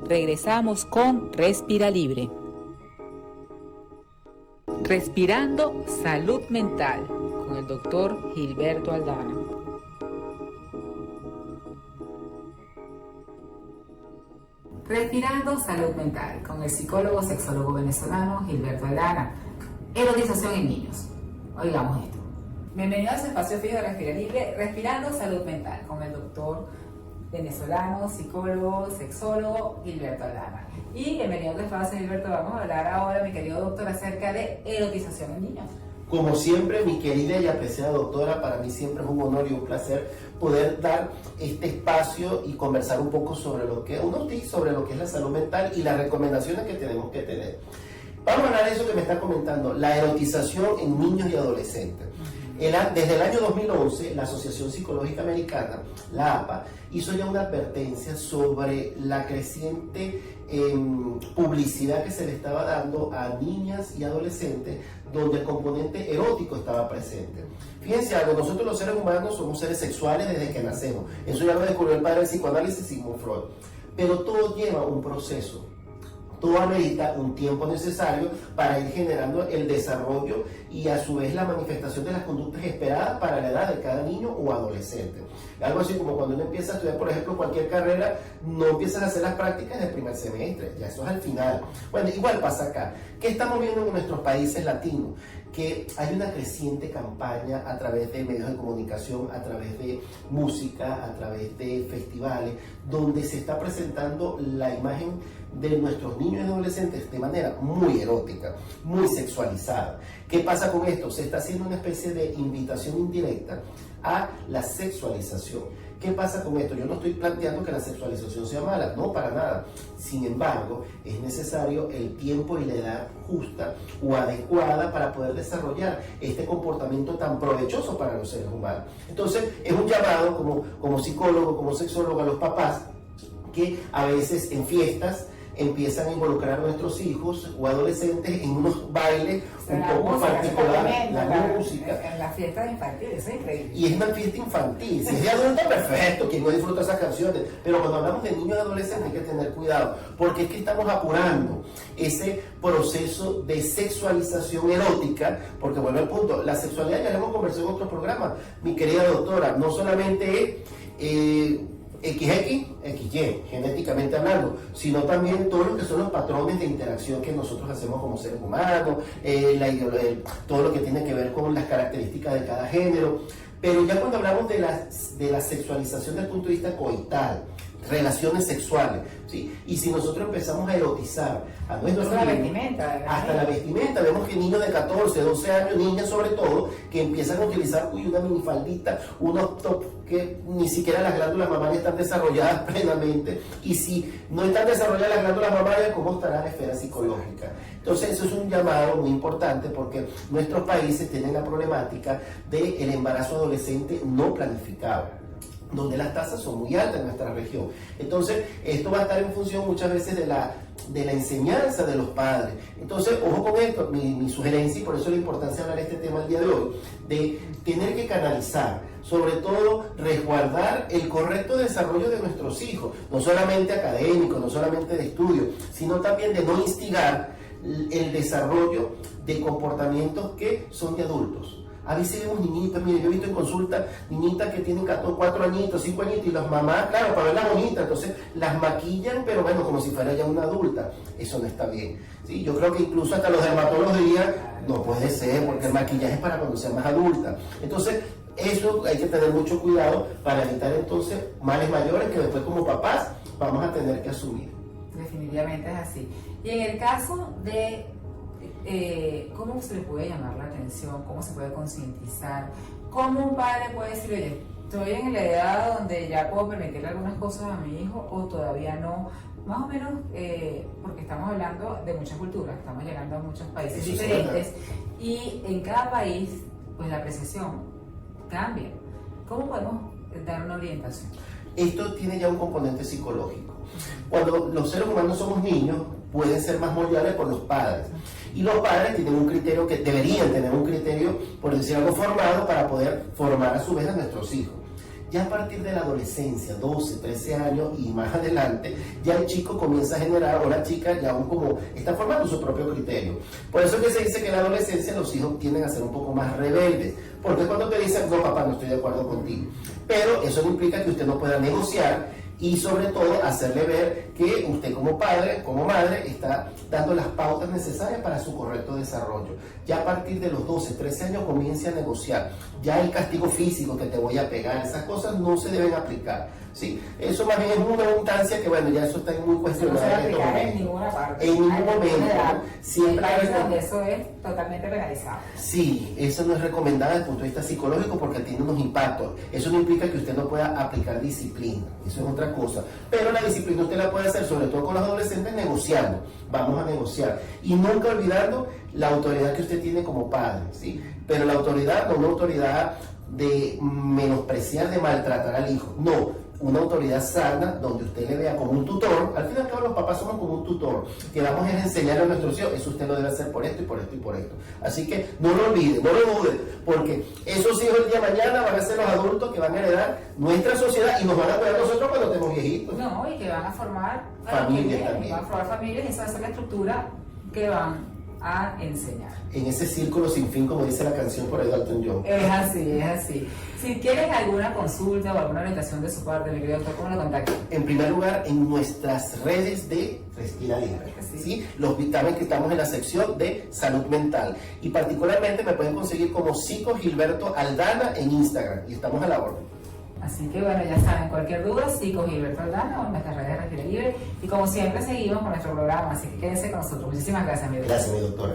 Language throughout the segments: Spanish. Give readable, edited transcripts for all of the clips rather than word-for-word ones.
regresamos con Respira Libre. Respirando Salud Mental con el doctor Gilberto Aldana. Respirando Salud Mental con el psicólogo sexólogo venezolano Gilberto Aldana. Erotización en niños. Oigamos esto. Bienvenidos a su espacio fijo de Respira Libre, Respirando Salud Mental con el doctor venezolano, psicólogo, sexólogo Gilberto Aldana. Y bienvenido a tu espacio, Gilberto. Vamos a hablar ahora, mi querido doctor, acerca de erotización en niños. Como siempre, mi querida y apreciada doctora, para mí siempre es un honor y un placer poder dar este espacio y conversar un poco sobre lo que unos tips sobre lo que es la salud mental y las recomendaciones que tenemos que tener. Vamos a hablar de eso que me está comentando, la erotización en niños y adolescentes. Desde el año 2011, la Asociación Psicológica Americana, la APA, hizo ya una advertencia sobre la creciente publicidad que se le estaba dando a niñas y adolescentes donde el componente erótico estaba presente. Fíjense algo, nosotros los seres humanos somos seres sexuales desde que nacemos. Eso ya lo descubrió el padre del psicoanálisis Sigmund Freud. Pero todo lleva un proceso. Todo amerita un tiempo necesario para ir generando el desarrollo y a su vez la manifestación de las conductas esperadas para la edad de cada niño o adolescente. Algo así como cuando uno empieza a estudiar, por ejemplo, cualquier carrera, no empiezas a hacer las prácticas del primer semestre, ya eso es al final. Bueno, igual pasa acá. ¿Qué estamos viendo en nuestros países latinos? Que hay una creciente campaña a través de medios de comunicación, a través de música, a través de festivales, donde se está presentando la imagen de nuestros niños y adolescentes de manera muy erótica, muy sexualizada. ¿Qué pasa con esto? Se está haciendo una especie de invitación indirecta a la sexualización. ¿Qué pasa con esto? Yo no estoy planteando que la sexualización sea mala, no, para nada. Sin embargo, es necesario el tiempo y la edad justa o adecuada para poder desarrollar este comportamiento tan provechoso para los seres humanos. Entonces, es un llamado como psicólogo, como sexólogo a los papás que a veces en fiestas empiezan a involucrar a nuestros hijos o adolescentes en unos bailes un poco particulares, la música. En las fiestas infantiles, eso es increíble. Y es una fiesta infantil, si es de adulto, perfecto, quien no disfruta esas canciones, pero cuando hablamos de niños y adolescentes hay que tener cuidado, porque es que estamos apurando ese proceso de sexualización erótica, porque vuelve al punto, la sexualidad ya la hemos conversado en otros programas, mi querida doctora, no solamente es XX, XY, genéticamente hablando, sino también todo lo que son los patrones de interacción que nosotros hacemos como seres humanos, todo lo que tiene que ver con las características de cada género. Pero ya cuando hablamos de la sexualización desde el punto de vista coital, relaciones sexuales, ¿sí? Y si nosotros empezamos a erotizar a nuestros niños, hasta la vestimenta, vemos que niños de 14, 12 años, niñas sobre todo, que empiezan a utilizar una minifaldita, unos top que ni siquiera las glándulas mamarias están desarrolladas plenamente, y si no están desarrolladas las glándulas mamarias, ¿cómo estará la esfera psicológica? Entonces eso es un llamado muy importante porque nuestros países tienen la problemática del embarazo adolescente no planificado, donde las tasas son muy altas en nuestra región. Entonces, esto va a estar en función muchas veces de la enseñanza de los padres. Entonces, ojo con esto, mi sugerencia, y por eso la importancia de hablar de este tema el día de hoy, de tener que canalizar, sobre todo resguardar el correcto desarrollo de nuestros hijos, no solamente académico, no solamente de estudio, sino también de no instigar el desarrollo de comportamientos que son de adultos. A veces vemos niñitas, mire, yo he visto en consulta niñitas que tienen 4 añitos, 5 añitos, y las mamás, claro, para verlas bonitas, entonces las maquillan, pero bueno, como si fuera ya una adulta. Eso no está bien, ¿sí? Yo creo que incluso hasta los dermatólogos dirían, no puede ser, porque el maquillaje es para cuando sea más adulta. Entonces, eso hay que tener mucho cuidado para evitar entonces males mayores que después como papás vamos a tener que asumir. Definitivamente es así. Y en el caso de ¿cómo se le puede llamar la atención? ¿Cómo se puede concientizar? ¿Cómo un padre puede decir, oye, estoy en la edad donde ya puedo permitirle algunas cosas a mi hijo o todavía no? Más o menos, porque estamos hablando de muchas culturas, estamos llegando a muchos países diferentes y en cada país, pues la apreciación cambia. ¿Cómo podemos dar una orientación? Esto tiene ya un componente psicológico. Cuando los seres humanos somos niños, pueden ser más moldeables por los padres. Y los padres tienen un criterio deberían tener un criterio, por decir algo, formado para poder formar a su vez a nuestros hijos. Ya a partir de la adolescencia, 12, 13 años y más adelante, ya el chico comienza a generar, o la chica ya aún como está formando su propio criterio. Por eso es que se dice que en la adolescencia los hijos tienden a ser un poco más rebeldes, porque cuando te dicen, no papá, no estoy de acuerdo contigo, pero eso no implica que usted no pueda negociar y sobre todo hacerle ver que usted como padre, como madre, está dando las pautas necesarias para su correcto desarrollo. Ya a partir de los 12, 13 años comience a negociar. Ya el castigo físico que te voy a pegar, esas cosas no se deben aplicar. ¿Sí? Eso más bien es una instancia que, bueno, ya eso está muy cuestionado. No se debe aplicar en ninguna parte. En ningún momento. ¿No? Siempre hay donde eso es totalmente penalizado. Sí, eso no es recomendado desde el punto de vista psicológico porque tiene unos impactos. Eso no implica que usted no pueda aplicar disciplina. Eso es otra cosa. Pero la disciplina usted la puede hacer, sobre todo con los adolescentes, negociando. Vamos a negociar. Y nunca olvidando la autoridad que usted tiene como padre, ¿sí? Pero la autoridad no una autoridad de menospreciar, de maltratar al hijo. No. Una autoridad sana donde usted le vea como un tutor. Al final todos los papás somos como un tutor que vamos a enseñar a nuestros hijos, eso usted lo debe hacer por esto y por esto y por esto. Así que no lo olvide, no lo dude, porque esos hijos el día de mañana van a ser los adultos que van a heredar nuestra sociedad y nos van a cuidar nosotros cuando estemos viejitos. No, y que van a formar familias también. Van a formar familias y esa va a ser la estructura que van a enseñar. En ese círculo sin fin, como dice la canción por Elton John. Es así, es así. Si quieren alguna consulta o alguna orientación de su parte, mi querido doctor, ¿cómo lo contactan? En primer lugar, en nuestras redes de Respira Libre, ¿sí? Los dictámenes que estamos en la sección de salud mental. Y particularmente me pueden conseguir como Psico Gilberto Aldana en Instagram. Y estamos a la orden. Así que bueno, ya saben, cualquier duda, Psico Gilberto Aldana o en nuestras redes de Respira Libre. Y como siempre, seguimos con nuestro programa, así que quédense con nosotros. Muchísimas gracias, mi doctor. Gracias, mi doctora.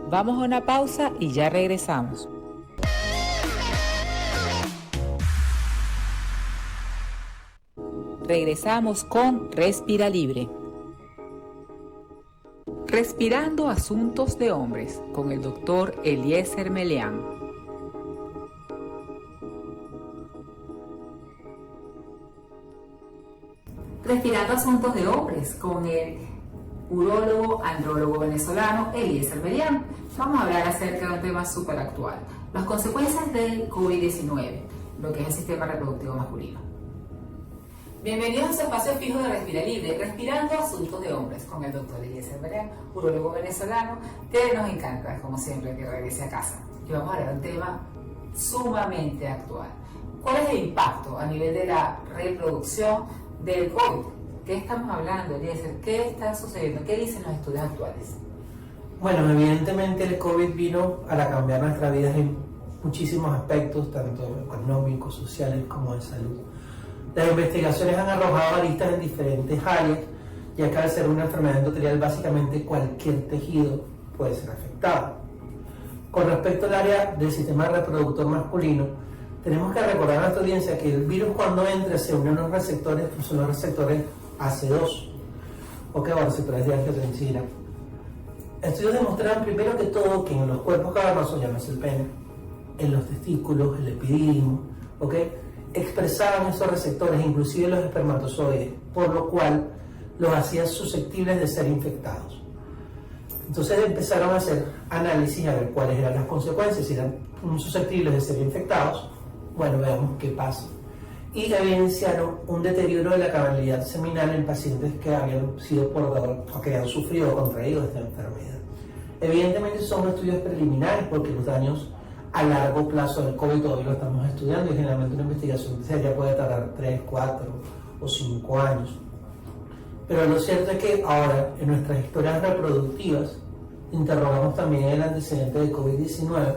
Vamos a una pausa y ya regresamos. Regresamos con Respira Libre. Respirando Asuntos de Hombres con el doctor Eliezer Meleán. Respirando Asuntos de Hombres con el urólogo, andrólogo venezolano Eliezer Meleán. Vamos a hablar acerca de un tema súper actual, las consecuencias del COVID-19, lo que es el sistema reproductivo masculino. Bienvenidos a su espacio fijo de Respira Libre, Respirando Asuntos de Hombres, con el doctor Eliezer Meleán, urólogo venezolano, que nos encanta, como siempre, que regrese a casa. Y vamos a hablar de un tema sumamente actual. ¿Cuál es el impacto a nivel de la reproducción del COVID? ¿Qué estamos hablando, Eliezer? ¿Qué está sucediendo? ¿Qué dicen los estudios actuales? Bueno, evidentemente el COVID vino a cambiar nuestras vidas en muchísimos aspectos, tanto económicos, sociales como de salud. Las investigaciones han arrojado aristas en diferentes áreas, ya que al ser una enfermedad endotelial básicamente cualquier tejido puede ser afectado. Con respecto al área del sistema reproductor masculino, tenemos que recordar a nuestra audiencia que el virus cuando entra se une a unos receptores, que son los receptores AC2, o receptores de angiotensina. Estudios demostraron primero que todo que en los cuerpos cavernosos, ya no es el pene, en los testículos, el epidídimo, expresaban esos receptores, inclusive los espermatozoides, por lo cual los hacían susceptibles de ser infectados. Entonces empezaron a hacer análisis a ver cuáles eran las consecuencias, si eran susceptibles de ser infectados. Bueno, veamos qué pasa. Y evidenciaron un deterioro de la cabalidad seminal en pacientes que habían sido portadores o que habían sufrido o contraído esta enfermedad. Evidentemente son estudios preliminares porque los daños a largo plazo del COVID todavía lo estamos estudiando y generalmente una investigación seria puede tardar 3, 4 o 5 años. Pero lo cierto es que ahora en nuestras historias reproductivas interrogamos también el antecedente de COVID-19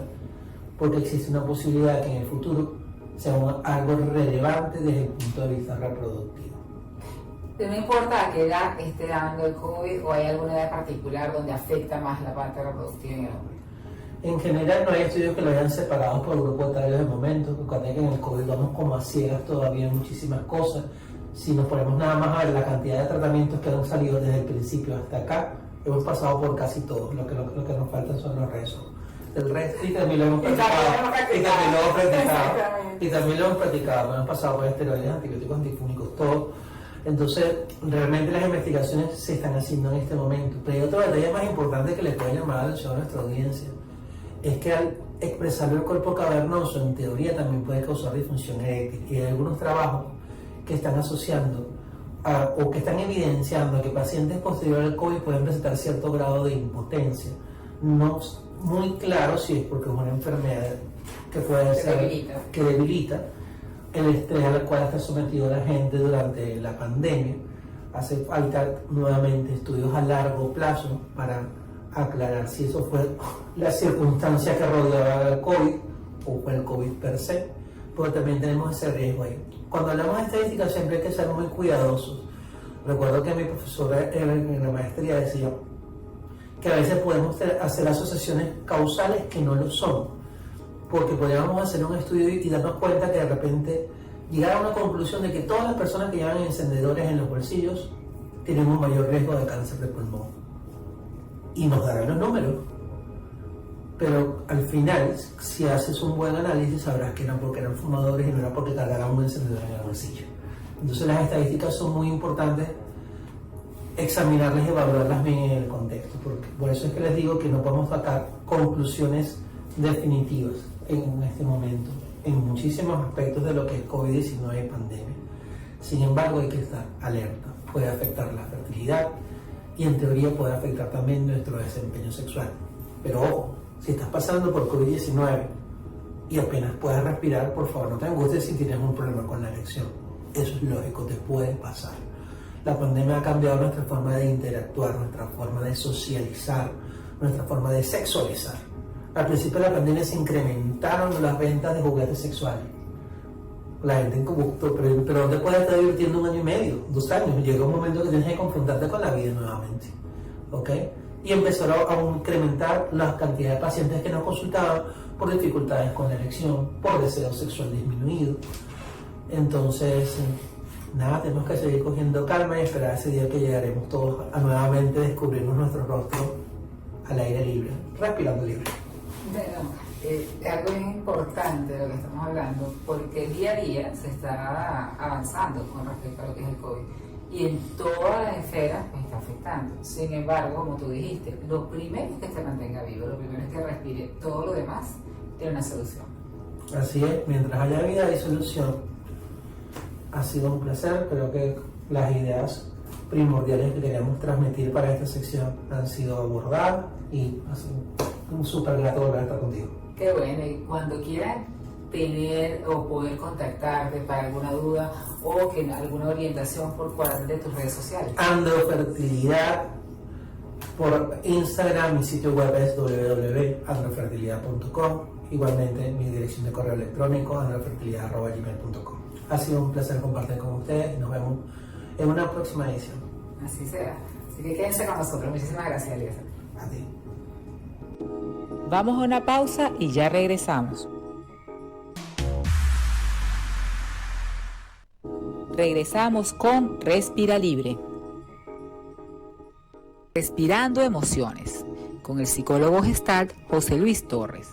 porque existe una posibilidad que en el futuro sea algo relevante desde el punto de vista reproductivo. No importa a qué edad esté dando el COVID o hay alguna edad particular donde afecta más la parte reproductiva en el hombre. En general no hay estudios que lo hayan separado por grupo etario de momento, porque en el COVID vamos como a ciegas todavía en muchísimas cosas. Si nos ponemos nada más a ver la cantidad de tratamientos que han salido desde el principio hasta acá, hemos pasado por casi todos, lo que nos faltan son los restos. El resto y también lo hemos practicado. Y también lo hemos practicado, hemos pasado por esteroides, antibióticos, antifúngicos, todo. Entonces, realmente las investigaciones se están haciendo en este momento. Pero hay otro detalle más importante que le puede llamar la atención a nuestra audiencia. Es que al expresar el cuerpo cavernoso en teoría también puede causar disfunción eréctil, y hay algunos trabajos que están asociando o que están evidenciando que pacientes posteriores al COVID pueden presentar cierto grado de impotencia. No es muy claro si es porque es una enfermedad que puede ser que debilita el estrés al cual está sometido la gente durante la pandemia. Hace falta nuevamente estudios a largo plazo para aclarar si eso fue la circunstancia que rodeaba al COVID o fue el COVID per se, pero también tenemos ese riesgo ahí. Cuando hablamos de estadística siempre hay que ser muy cuidadosos. Recuerdo que mi profesora en la maestría decía que a veces podemos hacer asociaciones causales que no lo son, porque podríamos hacer un estudio y darnos cuenta que de repente llegar a una conclusión de que todas las personas que llevan encendedores en los bolsillos tienen un mayor riesgo de cáncer de pulmón. Y nos darán los números. Pero al final, si haces un buen análisis, sabrás que eran porque eran fumadores y no era porque cargaran un encendedor en el bolsillo. Entonces las estadísticas son muy importantes, examinarlas y evaluarlas bien en el contexto. Porque por eso es que les digo que no podemos sacar conclusiones definitivas en este momento, en muchísimos aspectos de lo que es COVID-19 y pandemia. Sin embargo, hay que estar alerta. Puede afectar la fertilidad y en teoría puede afectar también nuestro desempeño sexual. Pero ojo, si estás pasando por COVID-19 y apenas puedes respirar, por favor no te angusties si tienes un problema con la erección. Eso es lógico, te puede pasar. La pandemia ha cambiado nuestra forma de interactuar, nuestra forma de socializar, nuestra forma de sexualizar. Al principio de la pandemia se incrementaron las ventas de juguetes sexuales. La gente incubó, pero ¿dónde puedes estar divirtiendo 1 año y medio, 2 años? Llega un momento que tienes que confrontarte con la vida nuevamente, ¿ok? Y empezaron a incrementar la cantidad de pacientes que nos consultaban por dificultades con la erección, por deseo sexual disminuido. Entonces, nada, tenemos que seguir cogiendo calma y esperar ese día que llegaremos todos a nuevamente descubrirnos nuestro rostro al aire libre, respirando libre. Bueno, algo bien importante de lo que estamos hablando, porque día a día se está avanzando con respecto a lo que es el COVID y en todas las esferas está afectando. Sin embargo, como tú dijiste, lo primero es que se mantenga vivo, lo primero es que respire, todo lo demás tiene una solución. Así es, mientras haya vida hay solución. Ha sido un placer, creo que las ideas primordiales que queríamos transmitir para esta sección han sido abordadas y ha sido un súper grato volver a estar contigo. Qué bueno, y cuando quieran tener o poder contactarte para alguna duda o que alguna orientación por cuál de tus redes sociales. Androfertilidad por Instagram, mi sitio web es www.androfertilidad.com, igualmente mi dirección de correo electrónico androfertilidad@gmail.com. Ha sido un placer compartir con ustedes y nos vemos en una próxima edición. Así será. Así que quédense con nosotros. Muchísimas gracias, Eliezer. A ti. Vamos a una pausa y ya regresamos. Regresamos con Respira Libre. Respirando emociones, con el psicólogo Gestalt José Luis Torres.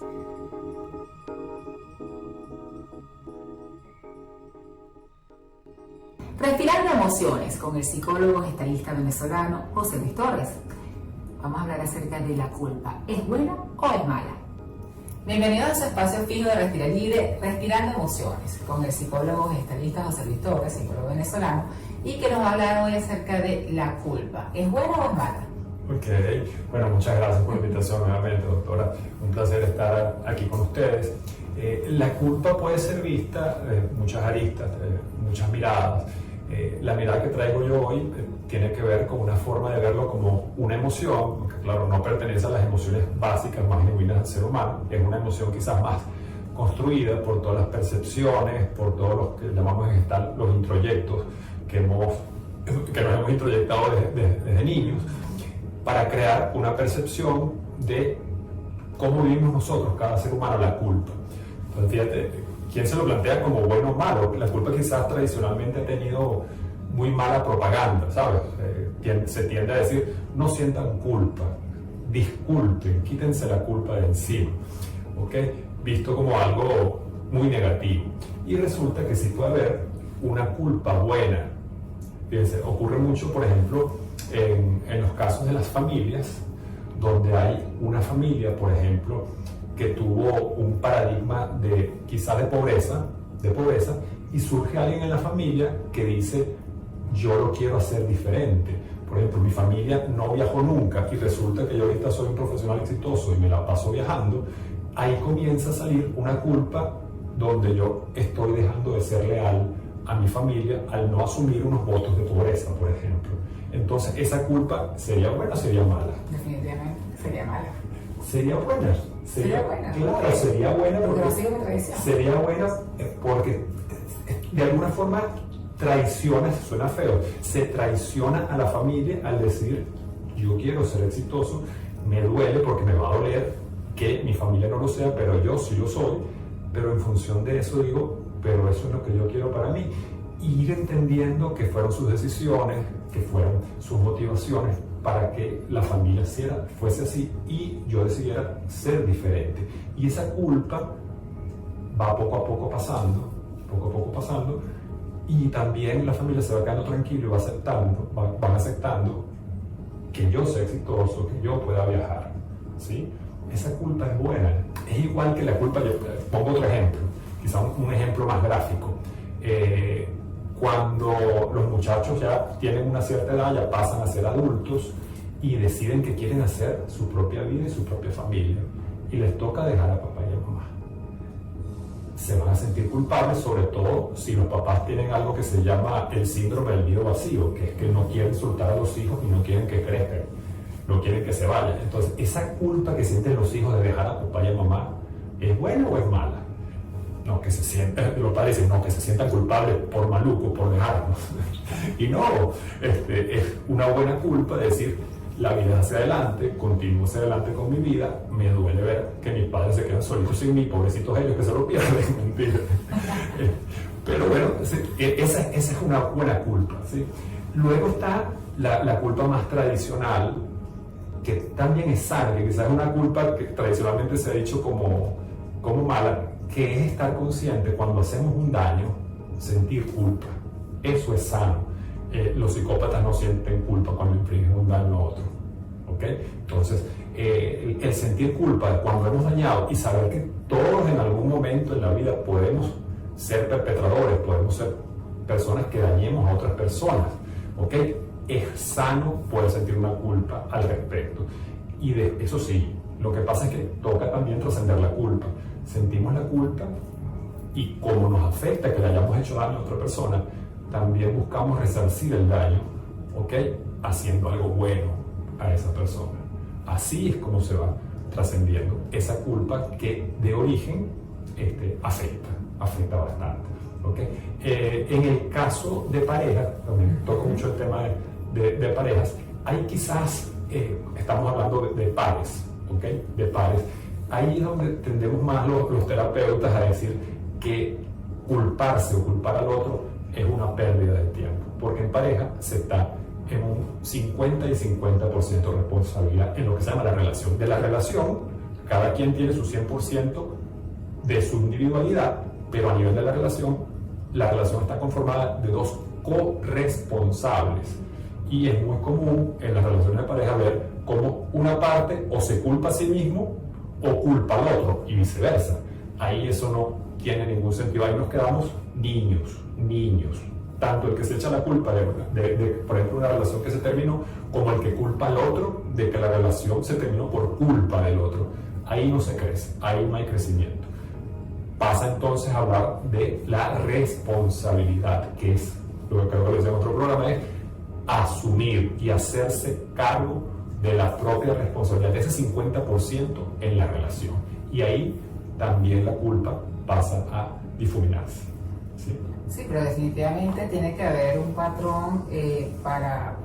Respirando emociones, con el psicólogo gestalista venezolano José Luis Torres. Vamos a hablar acerca de la culpa. ¿Es buena o es mala? Bienvenido a su espacio fijo de Respira Libre, Respirando Emociones, con el psicólogo gestalista José Luis Torres, psicólogo venezolano, y que nos va a hablar hoy acerca de la culpa. ¿Es buena o es mala? Ok, bueno, muchas gracias por la invitación nuevamente, doctora. Un placer estar aquí con ustedes. La culpa puede ser vista muchas aristas, muchas miradas. La mirada que traigo yo hoy tiene que ver con una forma de verlo como una emoción, que claro, no pertenece a las emociones básicas más genuinas del ser humano, es una emoción quizás más construida por todas las percepciones, por todos los que llamamos en Gestalt los introyectos que nos hemos introyectado desde niños, para crear una percepción de cómo vivimos nosotros, cada ser humano, la culpa. Entonces, fíjate, ¿quién se lo plantea como bueno o malo? La culpa quizás tradicionalmente ha tenido muy mala propaganda, ¿sabes? Se tiende a decir, no sientan culpa, disculpen, quítense la culpa de encima, ¿ok? Visto como algo muy negativo. Y resulta que sí puede haber una culpa buena. Fíjense, ocurre mucho, por ejemplo, en los casos de las familias, donde hay una familia, por ejemplo, que tuvo un paradigma de quizás de pobreza, y surge alguien en la familia que dice, yo lo quiero hacer diferente. Por ejemplo, mi familia no viajó nunca y resulta que yo ahorita soy un profesional exitoso y me la paso viajando. Ahí comienza a salir una culpa donde yo estoy dejando de ser leal a mi familia al no asumir unos votos de pobreza, por ejemplo. Entonces, ¿esa culpa sería buena o sería mala? Definitivamente sería mala. Sería buena. Sería buena. Claro, sería buena porque sigue mi tradición. sería buena porque de alguna forma traiciona, suena feo, se traiciona a la familia al decir, yo quiero ser exitoso, me duele porque me va a doler que mi familia no lo sea, pero yo sí lo soy, pero en función de eso digo, pero eso es lo que yo quiero para mí. Y ir entendiendo que fueron sus decisiones, que fueron sus motivaciones para que la familia fuese así y yo decidiera ser diferente. Y esa culpa va poco a poco pasando, y también la familia se va quedando tranquilo y van aceptando que yo sea exitoso, que yo pueda viajar, ¿sí? Esa culpa es buena. Es igual que la culpa, yo pongo otro ejemplo, quizá un ejemplo más gráfico. Cuando los muchachos ya tienen una cierta edad, ya pasan a ser adultos y deciden que quieren hacer su propia vida y su propia familia, y les toca dejar a papá y a mamá. Se van a sentir culpables, sobre todo si los papás tienen algo que se llama el síndrome del nido vacío, que es que no quieren soltar a los hijos y no quieren que crezcan, no quieren que se vayan. Entonces, esa culpa que sienten los hijos de dejar a papá y a mamá, ¿es buena o es mala? No, que se sientan, los padres dicen, no, que se sientan culpables por malucos, por dejarnos. Y no, es una buena culpa de decir, la vida es hacia adelante, continúo hacia adelante con mi vida, me duele ver que mis padres se quedan solitos sin mí, pobrecitos ellos que se lo pierden, mentira. Pero bueno, esa es una buena culpa, ¿sí? Luego está la culpa más tradicional, que también es sana, que quizás es una culpa que tradicionalmente se ha dicho como mala, que es estar consciente cuando hacemos un daño, sentir culpa. Eso es sano. Los psicópatas no sienten culpa cuando infringen un daño a otro, ¿ok? Entonces, el sentir culpa de cuando hemos dañado y saber que todos en algún momento en la vida podemos ser perpetradores, podemos ser personas que dañemos a otras personas, ¿ok? Es sano poder sentir una culpa al respecto. Y eso sí, lo que pasa es que toca también trascender la culpa. Sentimos la culpa y como nos afecta que le hayamos hecho daño a otra persona, también buscamos resarcir el daño, ¿ok? Haciendo algo bueno a esa persona. Así es como se va trascendiendo esa culpa que de origen afecta bastante, ¿ok? En el caso de pareja, también toco mucho el tema de parejas, hay quizás, estamos hablando de pares, ¿ok? De pares. Ahí es donde tendemos más los terapeutas a decir que culparse o culpar al otro es una pérdida de tiempo, porque en pareja se está en un 50 y 50% de responsabilidad en lo que se llama la relación. De la relación, cada quien tiene su 100% de su individualidad, pero a nivel de la relación está conformada de dos corresponsables. Y es muy común en las relaciones de pareja ver cómo una parte o se culpa a sí mismo o culpa al otro y viceversa. Ahí eso no tiene ningún sentido. Ahí nos quedamos niños. Tanto el que se echa la culpa de por ejemplo, una relación que se terminó, como el que culpa al otro de que la relación se terminó por culpa del otro. Ahí no se crece, ahí no hay crecimiento. Pasa entonces a hablar de la responsabilidad, que es lo que creo que les decía en otro programa, es asumir y hacerse cargo de la propia responsabilidad, de ese 50% en la relación. Y ahí también la culpa pasa a difuminarse. ¿Sí? Sí, pero definitivamente tiene que haber un patrón porque para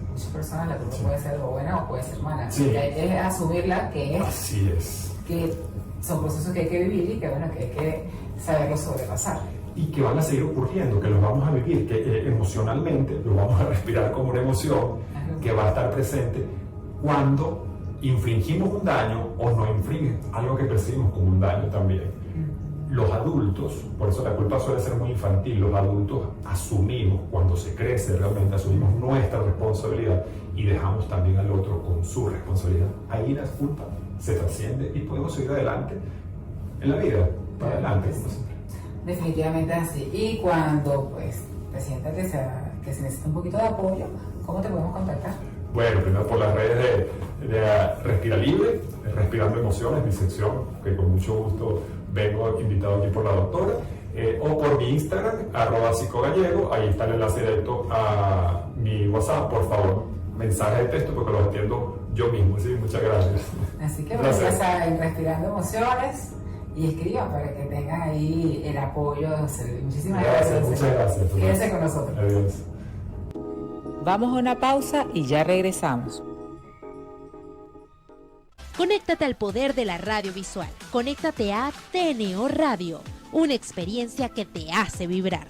muchas personas la culpa puede ser algo buena o puede ser mala. Sí. Hay que asumirla que es. Así es. Que son procesos que hay que vivir y que, bueno, que hay que saberlo sobrepasar. Y que van a seguir ocurriendo, que los vamos a vivir, que emocionalmente los vamos a respirar como una emoción que va a estar presente cuando infringimos un daño o no infringen algo que percibimos como un daño también. Los adultos, por eso la culpa suele ser muy infantil, los adultos asumimos, cuando se crece realmente asumimos nuestra responsabilidad y dejamos también al otro con su responsabilidad, ahí la culpa se trasciende y podemos seguir adelante en la vida, para adelante, como siempre. Definitivamente así. Y cuando pues te sientas que se necesita un poquito de apoyo, ¿cómo te podemos contactar? Bueno, primero por las redes de Respira Libre, Respirando Emociones, mi sección, que con mucho gusto vengo invitado aquí por la doctora, o por mi Instagram, @psicogallego, ahí está el enlace directo a mi WhatsApp, por favor, mensaje de texto porque lo entiendo yo mismo, sí, muchas gracias. Así que bueno, ya saben, Respirando Emociones, y escriban para que tengan ahí el apoyo. Muchísimas gracias. Muchas gracias. Quédense con nosotros. Adiós. Vamos a una pausa y ya regresamos. Conéctate al poder de la radio visual. Conéctate a TNO Radio, una experiencia que te hace vibrar.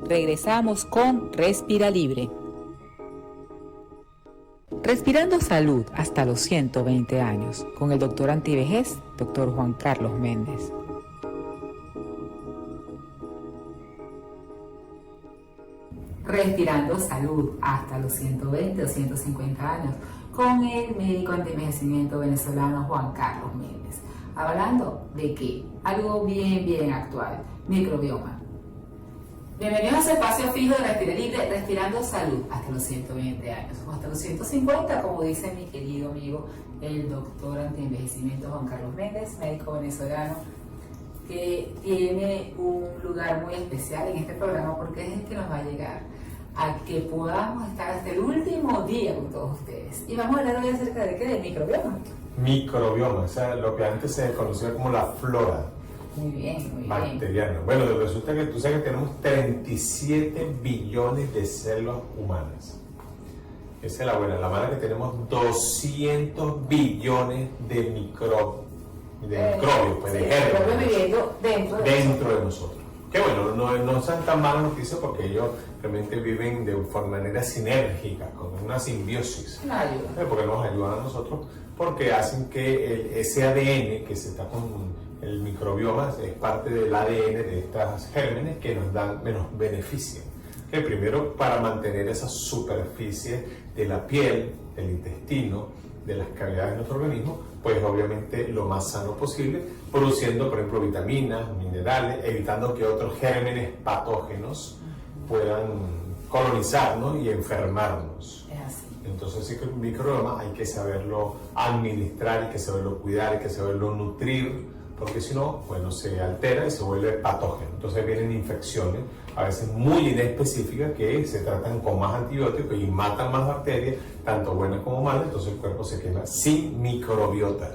Regresamos con Respira Libre. Respirando salud hasta los 120 años, con el doctor antivejez, doctor Juan Carlos Méndez. Respirando salud hasta los 120 o 150 años, con el médico antienvejecimiento venezolano Juan Carlos Méndez. Hablando de qué, algo bien actual, microbioma. Bienvenidos a ese espacio fijo de Respira Libre, respirando salud hasta los 120 años, o hasta los 150, como dice mi querido amigo, el doctor antienvejecimiento Juan Carlos Méndez, médico venezolano, que tiene un lugar muy especial en este programa porque es el que nos va a llegar a que podamos estar hasta el último día con todos ustedes. Y vamos a hablar hoy acerca de qué, de microbioma. Microbioma, o sea, lo que antes se conocía como la flora. Muy bien. Bacteriana. Bueno, resulta que tú sabes que tenemos 37 billones de células humanas. Esa es la buena. La mala que tenemos 200 billones de microbios, pues, sí, de gérmenes viviendo dentro de nosotros. Que bueno, no son tan malas noticias porque ellos realmente viven de manera sinérgica, con una simbiosis. Porque nos ayudan a nosotros, porque hacen que ese ADN que se está con el microbioma es parte del ADN de estas gérmenes que nos benefician. Que primero, para mantener esa superficie de la piel, del intestino, de las cavidades de nuestro organismo, pues obviamente lo más sano posible, produciendo por ejemplo vitaminas, minerales, evitando que otros gérmenes patógenos puedan colonizarnos y enfermarnos. Es así. Entonces el microbioma hay que saberlo administrar, hay que saberlo cuidar, hay que saberlo nutrir, porque si no, bueno, se altera y se vuelve patógeno. Entonces vienen infecciones, a veces muy inespecíficas, que se tratan con más antibióticos y matan más bacterias, tanto buenas como malas, entonces el cuerpo se queda sin microbiota.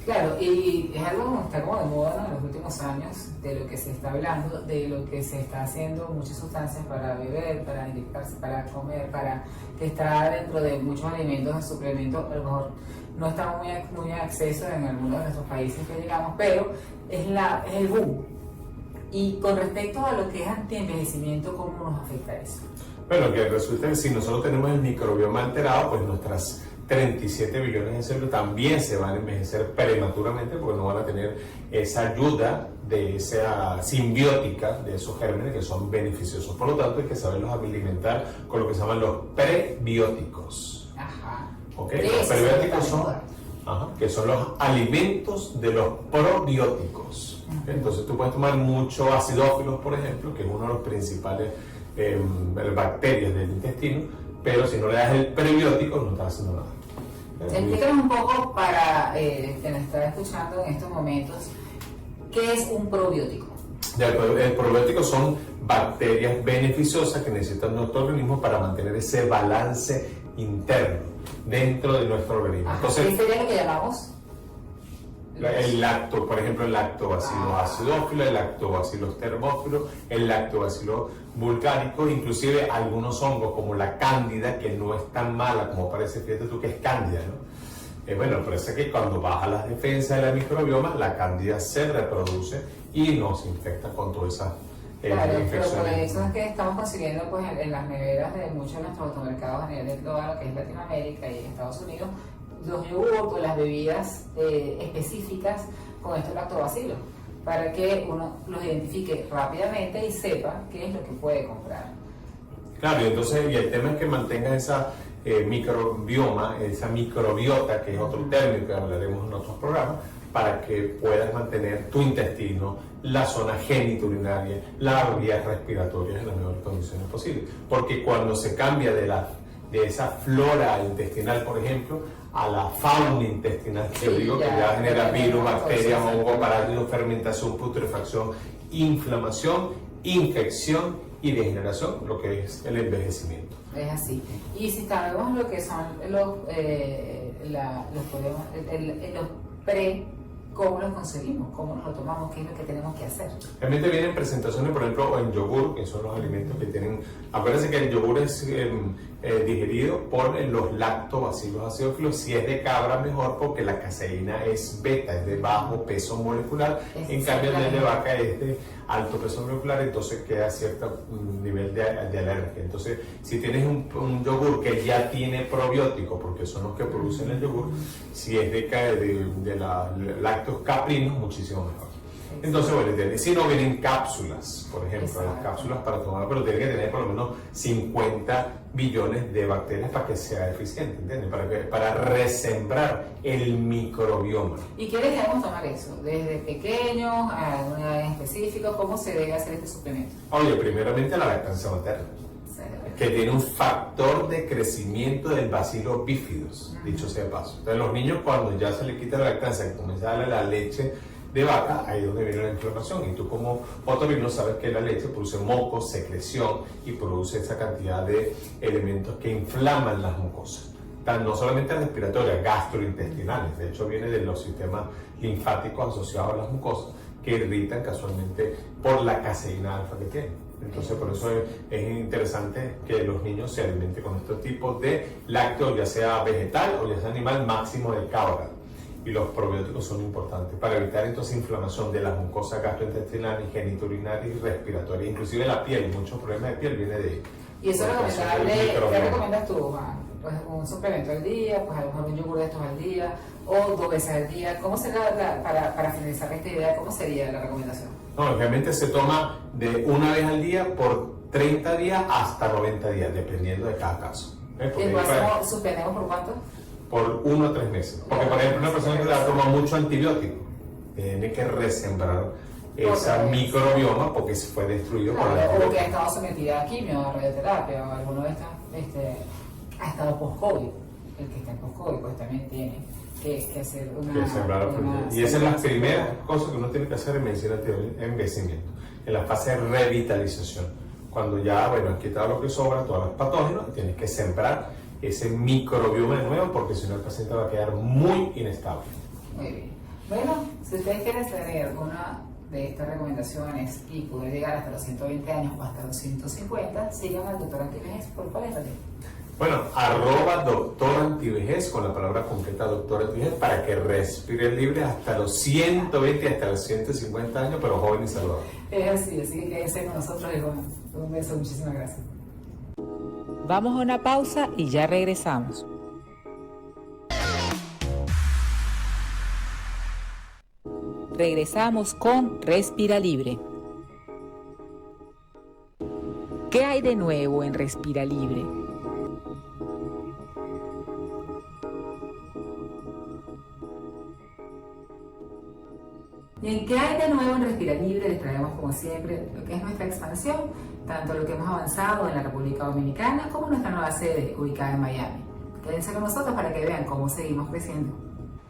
Claro, y es algo que está como de moda, ¿no?, en los últimos años, de lo que se está hablando, de lo que se está haciendo, muchas sustancias para beber, para inyectarse, para comer, para que está dentro de muchos alimentos, de suplementos, a lo mejor no estamos muy en acceso en algunos de nuestros países que llegamos, pero es el boom. Y con respecto a lo que es antienvejecimiento, ¿cómo nos afecta eso? Bueno, que resulta que si nosotros tenemos el microbioma alterado, pues nuestras 37 billones de células también se van a envejecer prematuramente porque no van a tener esa ayuda de esa simbiótica de esos gérmenes que son beneficiosos. Por lo tanto, hay que saberlos alimentar con lo que se llaman los prebióticos. Ajá. ¿Okay? Los prebióticos que son los alimentos de los probióticos. Entonces tú puedes tomar mucho acidófilos, por ejemplo, que es uno de los principales bacterias del intestino, pero si no le das el prebiótico no estás haciendo nada. Explícanos un poco para que nos está escuchando en estos momentos, ¿qué es un probiótico? El probiótico son bacterias beneficiosas que necesitan nuestro organismo para mantener ese balance interno dentro de nuestro organismo. Entonces, ¿qué sería lo que llamamos? Por ejemplo, el lactobacillus acidófilo, el lactobacillus termófilo, el lactobacillus bulgárico, inclusive algunos hongos como la cándida, que no es tan mala como parece, fíjate tú que es cándida, ¿no? Bueno, parece que cuando baja las defensas de la microbioma, la cándida se reproduce y nos infecta con todas esas infecciones. Pero por eso es que estamos consiguiendo pues, en las neveras de muchos de nuestros automercados a nivel global, que es Latinoamérica y Estados Unidos, los yogurts o las bebidas específicas con estos lactobacilos. para que uno los identifique rápidamente y sepa qué es lo que puede comprar. Claro, y entonces y el tema es que mantengas esa microbioma, esa microbiota, que es otro término que hablaremos en otros programas, para que puedas mantener tu intestino, la zona genitourinaria, las vías respiratorias en las mejores condiciones posibles. Porque cuando se cambia de esa flora intestinal, por ejemplo, a la fauna intestinal, que Sí, digo que ya genera virus, bacterias, hongos, parásitos, fermentación, putrefacción, inflamación, infección y degeneración, lo que es el envejecimiento. Es así. Y si sabemos lo que son los pre, ¿cómo los conseguimos? ¿Cómo nos lo tomamos? ¿Qué es lo que tenemos que hacer? Realmente vienen presentaciones, por ejemplo, en yogur, que son los alimentos que tienen... Acuérdense que el yogur es digerido por los lactobacilos acidófilos. Si es de cabra, mejor, porque la caseína es beta, es de bajo peso molecular. En cambio, el de vaca es de alto peso molecular, entonces queda cierto nivel de alergia. Entonces, si tienes un yogur que ya tiene probióticos, porque son los que producen el yogur, si es de la lácteos caprinos, muchísimo mejor. Entonces, bueno, si no vienen cápsulas, por ejemplo, las cápsulas para tomar, pero tiene que tener por lo menos 50 billones de bacterias para que sea eficiente, ¿entiendes? Para resembrar el microbioma. ¿Y qué debemos tomar eso? ¿Desde pequeños a alguna edad en específico? ¿Cómo se debe hacer este suplemento? Oye, primeramente la lactancia materna, que tiene un factor de crecimiento del bacilo bífidos, dicho sea de paso. Entonces, los niños, cuando ya se les quita la lactancia y comienza a darle la leche de vaca, ahí es donde viene la inflamación. Y tú, como otorrino, sabes que la leche produce mocos, secreción y produce esa cantidad de elementos que inflaman las mucosas. No solamente respiratorias, gastrointestinales. De hecho, viene de los sistemas linfáticos asociados a las mucosas que irritan casualmente por la caseína alfa que tienen. Entonces, por eso es interesante que los niños se alimenten con estos tipos de lácteos, ya sea vegetal o ya sea animal, máximo de cabra. Y los probióticos son importantes para evitar entonces inflamación de las mucosas gastrointestinales, genitourinaria y respiratoria. Inclusive la piel, muchos problemas de piel vienen de ahí. Y eso es recomendable. ¿Qué recomiendas tú, Juan? Pues un suplemento al día, pues a lo mejor un yogur de estos al día, o 2 veces al día. ¿Cómo será, para finalizar esta idea, cómo sería la recomendación? No, realmente se toma de 1 vez al día por 30 días hasta 90 días, dependiendo de cada caso. ¿Y suspendemos por cuánto? Por 1 a 3 meses. Porque, por ejemplo, una persona que toma mucho antibiótico tiene que resembrar esa microbioma porque se fue destruido por la o que ha estado sometida a quimio, a radioterapia, o alguno de estas ha estado post-COVID. El que está en post-COVID pues también tiene que hacer una y esa es la primera cosa que uno tiene que hacer en medicina de envejecimiento, en la fase de revitalización. Cuando ya, bueno, has quitado lo que sobra, todos los patógenos, tienes que sembrar ese microbioma de nuevo, porque si no el paciente va a quedar muy inestable. Muy bien. Bueno, si ustedes quieren tener alguna de estas recomendaciones y poder llegar hasta los 120 años o hasta los 150, sigan al doctor Antivejez. ¿Por cuál es la ley? Bueno, @doctor Antivejez, con la palabra completa doctor Antivejez, para que respire libre hasta los 120, hasta los 150 años, pero joven y saludable. Es así que quédense con nosotros y bueno, un beso, muchísimas gracias. Vamos a una pausa y ya regresamos. Regresamos con Respira Libre. ¿Qué hay de nuevo en Respira Libre? ¿Y en qué hay de nuevo en Respira Libre? Les traemos como siempre lo que es nuestra expansión, tanto lo que hemos avanzado en la República Dominicana como nuestra nueva sede ubicada en Miami. Quédense con nosotros para que vean cómo seguimos creciendo.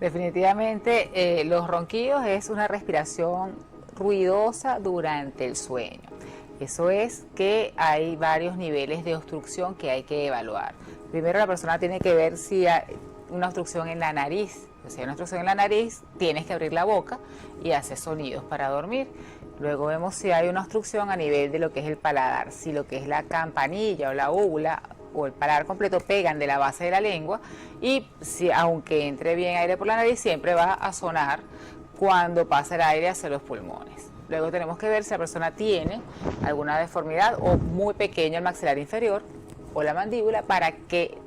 Definitivamente los ronquidos es una respiración ruidosa durante el sueño. Eso es que hay varios niveles de obstrucción que hay que evaluar. Primero la persona tiene que ver si hay una obstrucción en la nariz. Si hay una obstrucción en la nariz, tienes que abrir la boca y hacer sonidos para dormir. Luego vemos si hay una obstrucción a nivel de lo que es el paladar, si lo que es la campanilla o la úvula o el paladar completo pegan de la base de la lengua, y si aunque entre bien aire por la nariz, siempre va a sonar cuando pasa el aire hacia los pulmones. Luego tenemos que ver si la persona tiene alguna deformidad o muy pequeño el maxilar inferior o la mandíbula,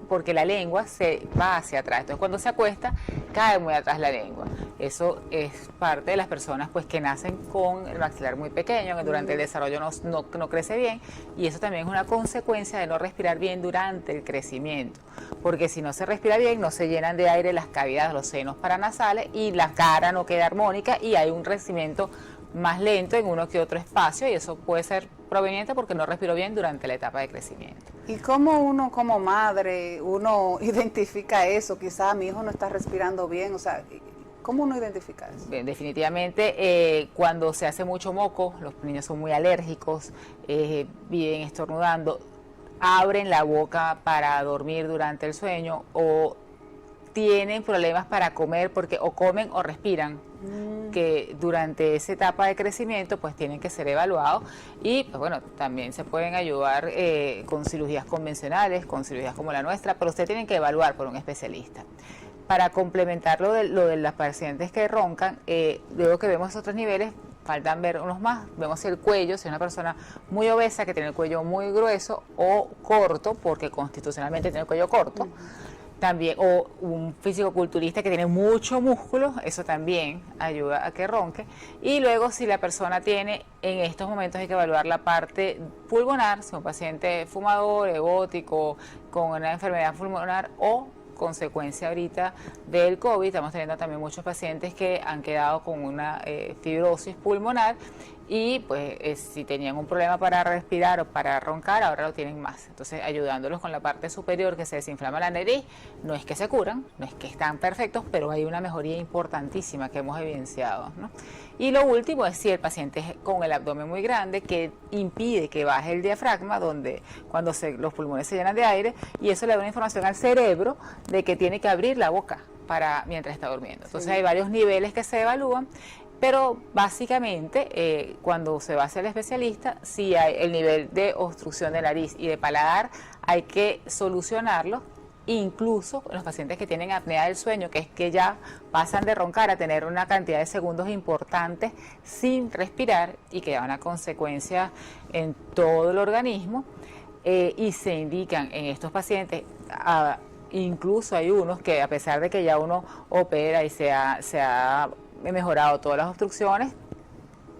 porque la lengua se va hacia atrás. Entonces cuando se acuesta cae muy atrás la lengua. Eso es parte de las personas pues que nacen con el maxilar muy pequeño, que durante el desarrollo no crece bien, y eso también es una consecuencia de no respirar bien durante el crecimiento, porque si no se respira bien no se llenan de aire las cavidades, los senos paranasales, y la cara no queda armónica y hay un crecimiento más lento en uno que otro espacio, y eso puede ser proveniente porque no respiró bien durante la etapa de crecimiento. ¿Y cómo uno como madre, uno identifica eso? Quizás mi hijo no está respirando bien, o sea, ¿cómo uno identifica eso? Bien, definitivamente cuando se hace mucho moco, los niños son muy alérgicos, viven estornudando, abren la boca para dormir durante el sueño o tienen problemas para comer porque o comen o respiran, que durante esa etapa de crecimiento pues tienen que ser evaluados y pues bueno, también se pueden ayudar con cirugías convencionales, con cirugías como la nuestra, pero ustedes tienen que evaluar por un especialista. Para complementar lo de las pacientes que roncan, luego que vemos otros niveles, faltan ver unos más. Vemos el cuello, si es una persona muy obesa que tiene el cuello muy grueso o corto, porque constitucionalmente tiene el cuello corto. También, o un fisicoculturista que tiene mucho músculo, eso también ayuda a que ronque. Y luego si la persona tiene, en estos momentos hay que evaluar la parte pulmonar, si es un paciente fumador, egótico, con una enfermedad pulmonar o consecuencia ahorita del COVID, estamos teniendo también muchos pacientes que han quedado con una fibrosis pulmonar y pues si tenían un problema para respirar o para roncar, ahora lo tienen más. Entonces ayudándolos con la parte superior que se desinflama la nariz, no es que se curan, no es que están perfectos, pero hay una mejoría importantísima que hemos evidenciado, ¿no? Y lo último es si el paciente es con el abdomen muy grande que impide que baje el diafragma, donde cuando los pulmones se llenan de aire, y eso le da una información al cerebro de que tiene que abrir la boca mientras está durmiendo. Entonces hay varios niveles que se evalúan. Pero básicamente cuando se va hacia el especialista, si hay el nivel de obstrucción de nariz y de paladar, hay que solucionarlo, incluso los pacientes que tienen apnea del sueño, que es que ya pasan de roncar a tener una cantidad de segundos importantes sin respirar y que da una consecuencia en todo el organismo, y se indican en estos pacientes, incluso hay unos que a pesar de que ya uno opera y se ha mejorado todas las obstrucciones,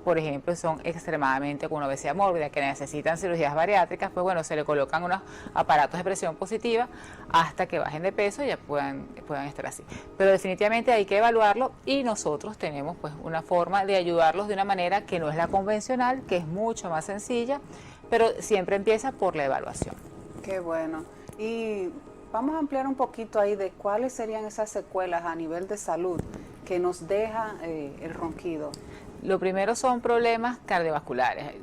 por ejemplo, son extremadamente con una obesidad mórbida que necesitan cirugías bariátricas, pues bueno, se le colocan unos aparatos de presión positiva hasta que bajen de peso y ya puedan estar así. Pero definitivamente hay que evaluarlo y nosotros tenemos pues una forma de ayudarlos de una manera que no es la convencional, que es mucho más sencilla, pero siempre empieza por la evaluación. Qué bueno. Y vamos a ampliar un poquito ahí de cuáles serían esas secuelas a nivel de salud que nos deja el ronquido. Lo primero son problemas cardiovasculares,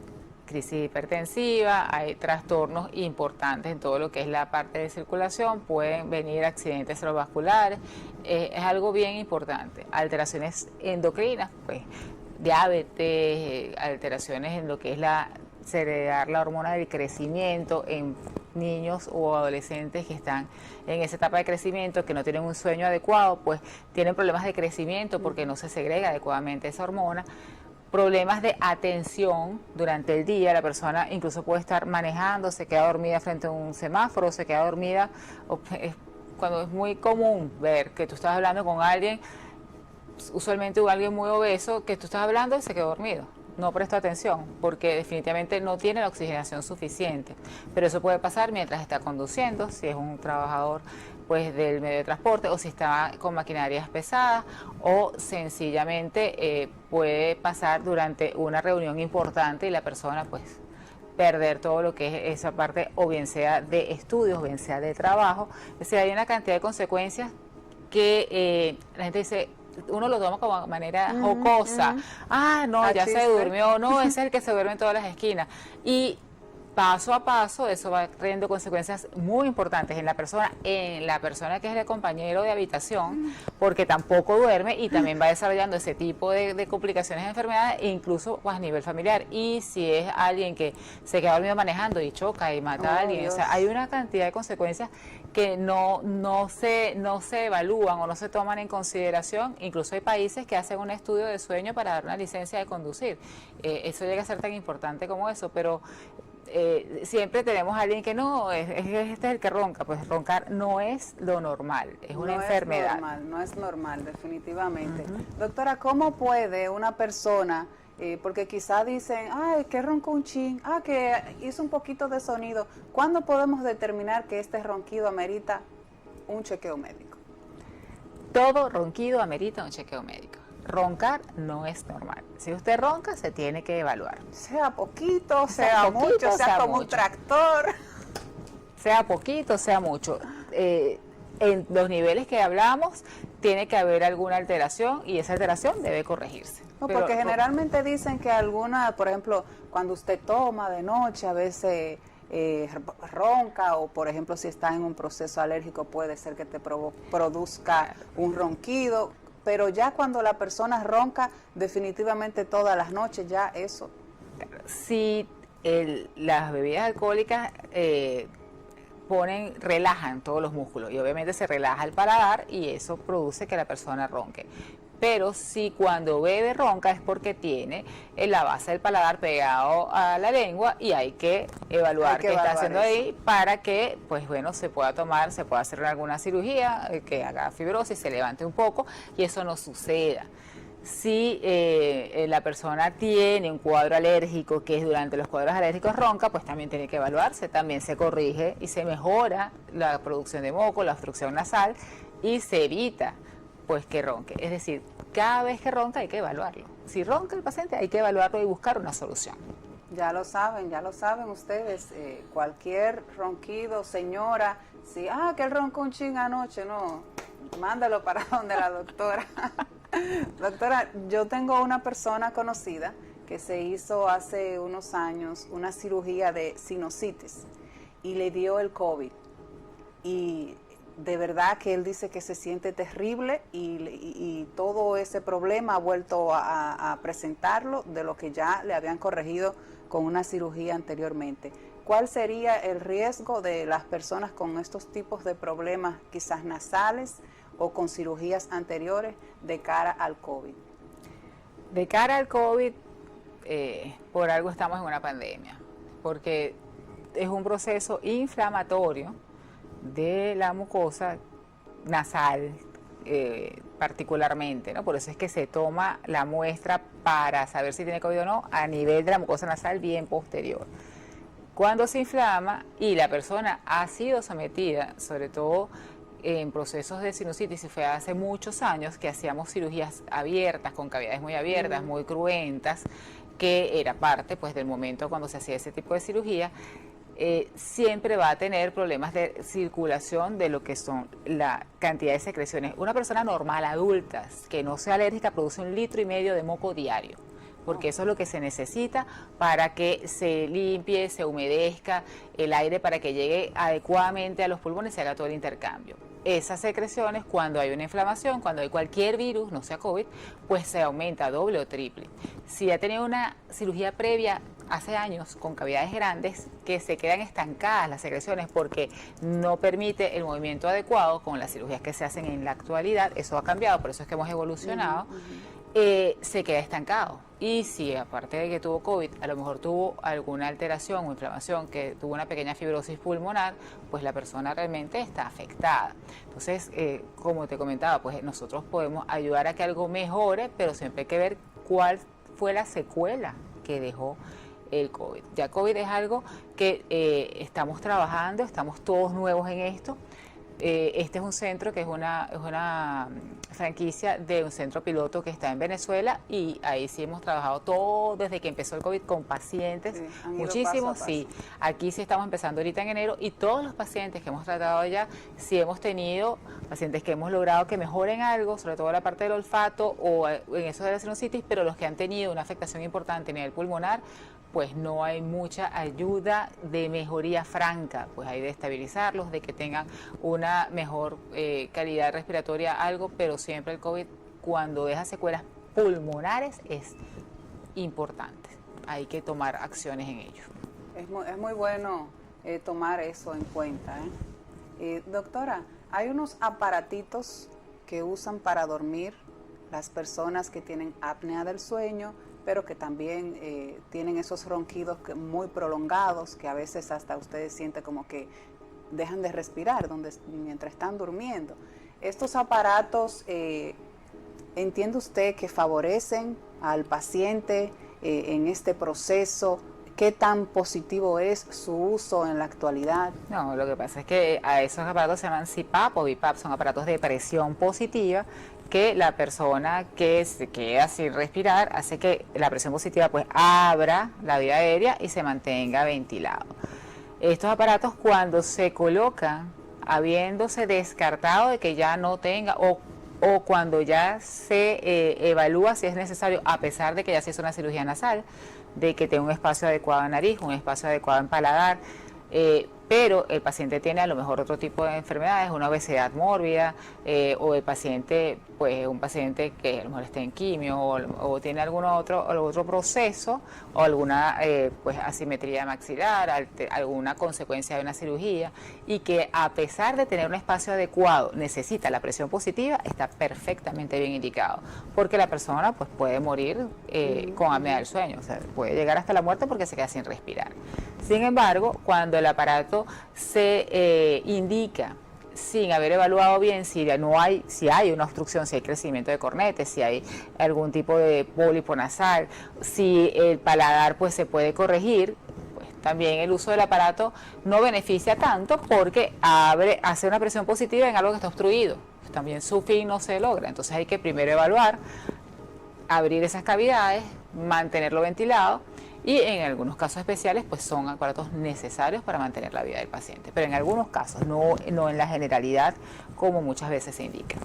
crisis hipertensiva, hay trastornos importantes en todo lo que es la parte de circulación, pueden venir accidentes cerebrovasculares, es algo bien importante. Alteraciones endocrinas, pues diabetes, alteraciones en lo que es segregar la hormona del crecimiento en niños o adolescentes que están en esa etapa de crecimiento, que no tienen un sueño adecuado, pues tienen problemas de crecimiento porque no se segrega adecuadamente esa hormona. Problemas de atención durante el día, la persona incluso puede estar manejando, se queda dormida frente a un semáforo, se queda dormida, cuando es muy común ver que tú estás hablando con alguien, usualmente alguien muy obeso, que tú estás hablando y se quedó dormido. No presta atención porque definitivamente no tiene la oxigenación suficiente, pero eso puede pasar mientras está conduciendo, si es un trabajador pues del medio de transporte o si está con maquinarias pesadas o sencillamente puede pasar durante una reunión importante y la persona pues perder todo lo que es esa parte o bien sea de estudios, bien sea de trabajo. Es decir, hay una cantidad de consecuencias que la gente dice, uno lo toma como manera jocosa. No, ya se durmió, no, ese es el que se duerme en todas las esquinas. Y paso a paso eso va trayendo consecuencias muy importantes en la persona que es el compañero de habitación, porque tampoco duerme y también va desarrollando ese tipo de complicaciones de enfermedades, e incluso pues, a nivel familiar. Y si es alguien que se queda dormido manejando y choca y mata a alguien, Dios. o sea, hay una cantidad de consecuencias que no se evalúan o no se toman en consideración. Incluso hay países que hacen un estudio de sueño para dar una licencia de conducir. Eso llega a ser tan importante como eso, pero siempre tenemos a alguien que no, este es el que ronca. Pues roncar no es lo normal, es una enfermedad. No es normal, definitivamente. Doctora, ¿cómo puede una persona, porque quizá dicen, ay, que roncó un chin, que hizo un poquito de sonido, ¿cuándo podemos determinar que este ronquido amerita un chequeo médico? Todo ronquido amerita un chequeo médico. Roncar no es normal. Si usted ronca, se tiene que evaluar. Sea poquito, sea mucho, sea como un tractor. Sea poquito, sea mucho. En los niveles que hablamos, tiene que haber alguna alteración y esa alteración debe corregirse. No, porque generalmente dicen que alguna, por ejemplo, cuando usted toma de noche, a veces ronca, o por ejemplo, si está en un proceso alérgico, puede ser que te produzca un ronquido. Pero ya cuando la persona ronca definitivamente todas las noches, ya eso. Si las bebidas alcohólicas relajan todos los músculos y obviamente se relaja el paladar y eso produce que la persona ronque. Pero si cuando bebe ronca es porque tiene la base del paladar pegado a la lengua y hay que evaluar qué está haciendo ahí para que, pues bueno, se pueda hacer alguna cirugía que haga fibrosis, se levante un poco y eso no suceda. Si la persona tiene un cuadro alérgico, que es durante los cuadros alérgicos ronca, pues también tiene que evaluarse, también se corrige y se mejora la producción de moco, la obstrucción nasal y se evita pues que ronque. Es decir, cada vez que ronca hay que evaluarlo. Si ronca el paciente hay que evaluarlo y buscar una solución. Ya lo saben ustedes, cualquier ronquido, señora, si, que él roncó un chin anoche, no, mándalo para donde la doctora. Doctora, yo tengo una persona conocida que se hizo hace unos años una cirugía de sinusitis y le dio el COVID. Y de verdad que él dice que se siente terrible y todo ese problema ha vuelto a presentarlo de lo que ya le habían corregido con una cirugía anteriormente. ¿Cuál sería el riesgo de las personas con estos tipos de problemas, quizás nasales o con cirugías anteriores, de cara al COVID? De cara al COVID, por algo estamos en una pandemia, porque es un proceso inflamatorio de la mucosa nasal particularmente, ¿no? Por eso es que se toma la muestra para saber si tiene COVID o no a nivel de la mucosa nasal bien posterior. Cuando se inflama y la persona ha sido sometida, sobre todo en procesos de sinusitis, y fue hace muchos años que hacíamos cirugías abiertas, con cavidades muy abiertas, muy cruentas, que era parte pues del momento cuando se hacía ese tipo de cirugía, siempre va a tener problemas de circulación de lo que son la cantidad de secreciones. Una persona normal, adulta, que no sea alérgica, produce 1,5 litros de moco diario, porque eso es lo que se necesita para que se limpie, se humedezca el aire, para que llegue adecuadamente a los pulmones y se haga todo el intercambio. Esas secreciones, cuando hay una inflamación, cuando hay cualquier virus, no sea COVID, pues se aumenta doble o triple. Si ha tenido una cirugía previa hace años con cavidades grandes, que se quedan estancadas las secreciones porque no permite el movimiento adecuado con las cirugías que se hacen en la actualidad, eso ha cambiado, por eso es que hemos evolucionado, se queda estancado. Y si aparte de que tuvo COVID, a lo mejor tuvo alguna alteración o inflamación, que tuvo una pequeña fibrosis pulmonar, pues la persona realmente está afectada. Entonces, como te comentaba, pues nosotros podemos ayudar a que algo mejore, pero siempre hay que ver cuál fue la secuela que dejó el COVID. Ya COVID es algo que estamos trabajando, estamos todos nuevos en esto. Este es un centro que es una franquicia de un centro piloto que está en Venezuela, y ahí sí hemos trabajado todo desde que empezó el COVID con pacientes, muchísimos, sí. Aquí sí estamos empezando ahorita en enero, y todos los pacientes que hemos tratado allá, sí hemos tenido pacientes que hemos logrado que mejoren algo, sobre todo la parte del olfato o en eso de la sinusitis, pero los que han tenido una afectación importante a nivel pulmonar, pues no hay mucha ayuda de mejoría franca, pues hay de estabilizarlos, de que tengan una mejor calidad respiratoria, algo, pero siempre el COVID, cuando deja secuelas pulmonares, es importante. Hay que tomar acciones en ello. Es muy bueno tomar eso en cuenta. Doctora, hay unos aparatitos que usan para dormir las personas que tienen apnea del sueño, pero que también tienen esos ronquidos muy prolongados, que a veces hasta ustedes sienten como que dejan de respirar mientras están durmiendo. Estos aparatos, ¿entiende usted que favorecen al paciente en este proceso? ¿Qué tan positivo es su uso en la actualidad? No, lo que pasa es que a esos aparatos se llaman CPAP o BiPAP, son aparatos de presión positiva, que la persona que se queda sin respirar hace que la presión positiva pues abra la vía aérea y se mantenga ventilado. Estos aparatos, cuando se colocan habiéndose descartado de que ya no tenga o cuando ya se evalúa si es necesario, a pesar de que ya se hizo una cirugía nasal, de que tenga un espacio adecuado en nariz, un espacio adecuado en paladar, pero el paciente tiene a lo mejor otro tipo de enfermedades, una obesidad mórbida, o el paciente, pues un paciente que a lo mejor está en quimio o tiene algún otro proceso o alguna pues asimetría maxilar, alguna consecuencia de una cirugía, y que a pesar de tener un espacio adecuado necesita la presión positiva, está perfectamente bien indicado, porque la persona pues puede morir con apnea del sueño, o sea, puede llegar hasta la muerte porque se queda sin respirar. Sin embargo, cuando el aparato se indica sin haber evaluado bien si hay una obstrucción, si hay crecimiento de cornetes, si hay algún tipo de pólipo nasal, si el paladar pues se puede corregir, pues también el uso del aparato no beneficia tanto porque hace una presión positiva en algo que está obstruido. Pues también su fin no se logra, entonces hay que primero evaluar, abrir esas cavidades, mantenerlo ventilado, y en algunos casos especiales pues son aparatos necesarios para mantener la vida del paciente, pero en algunos casos, no en la generalidad como muchas veces se indica.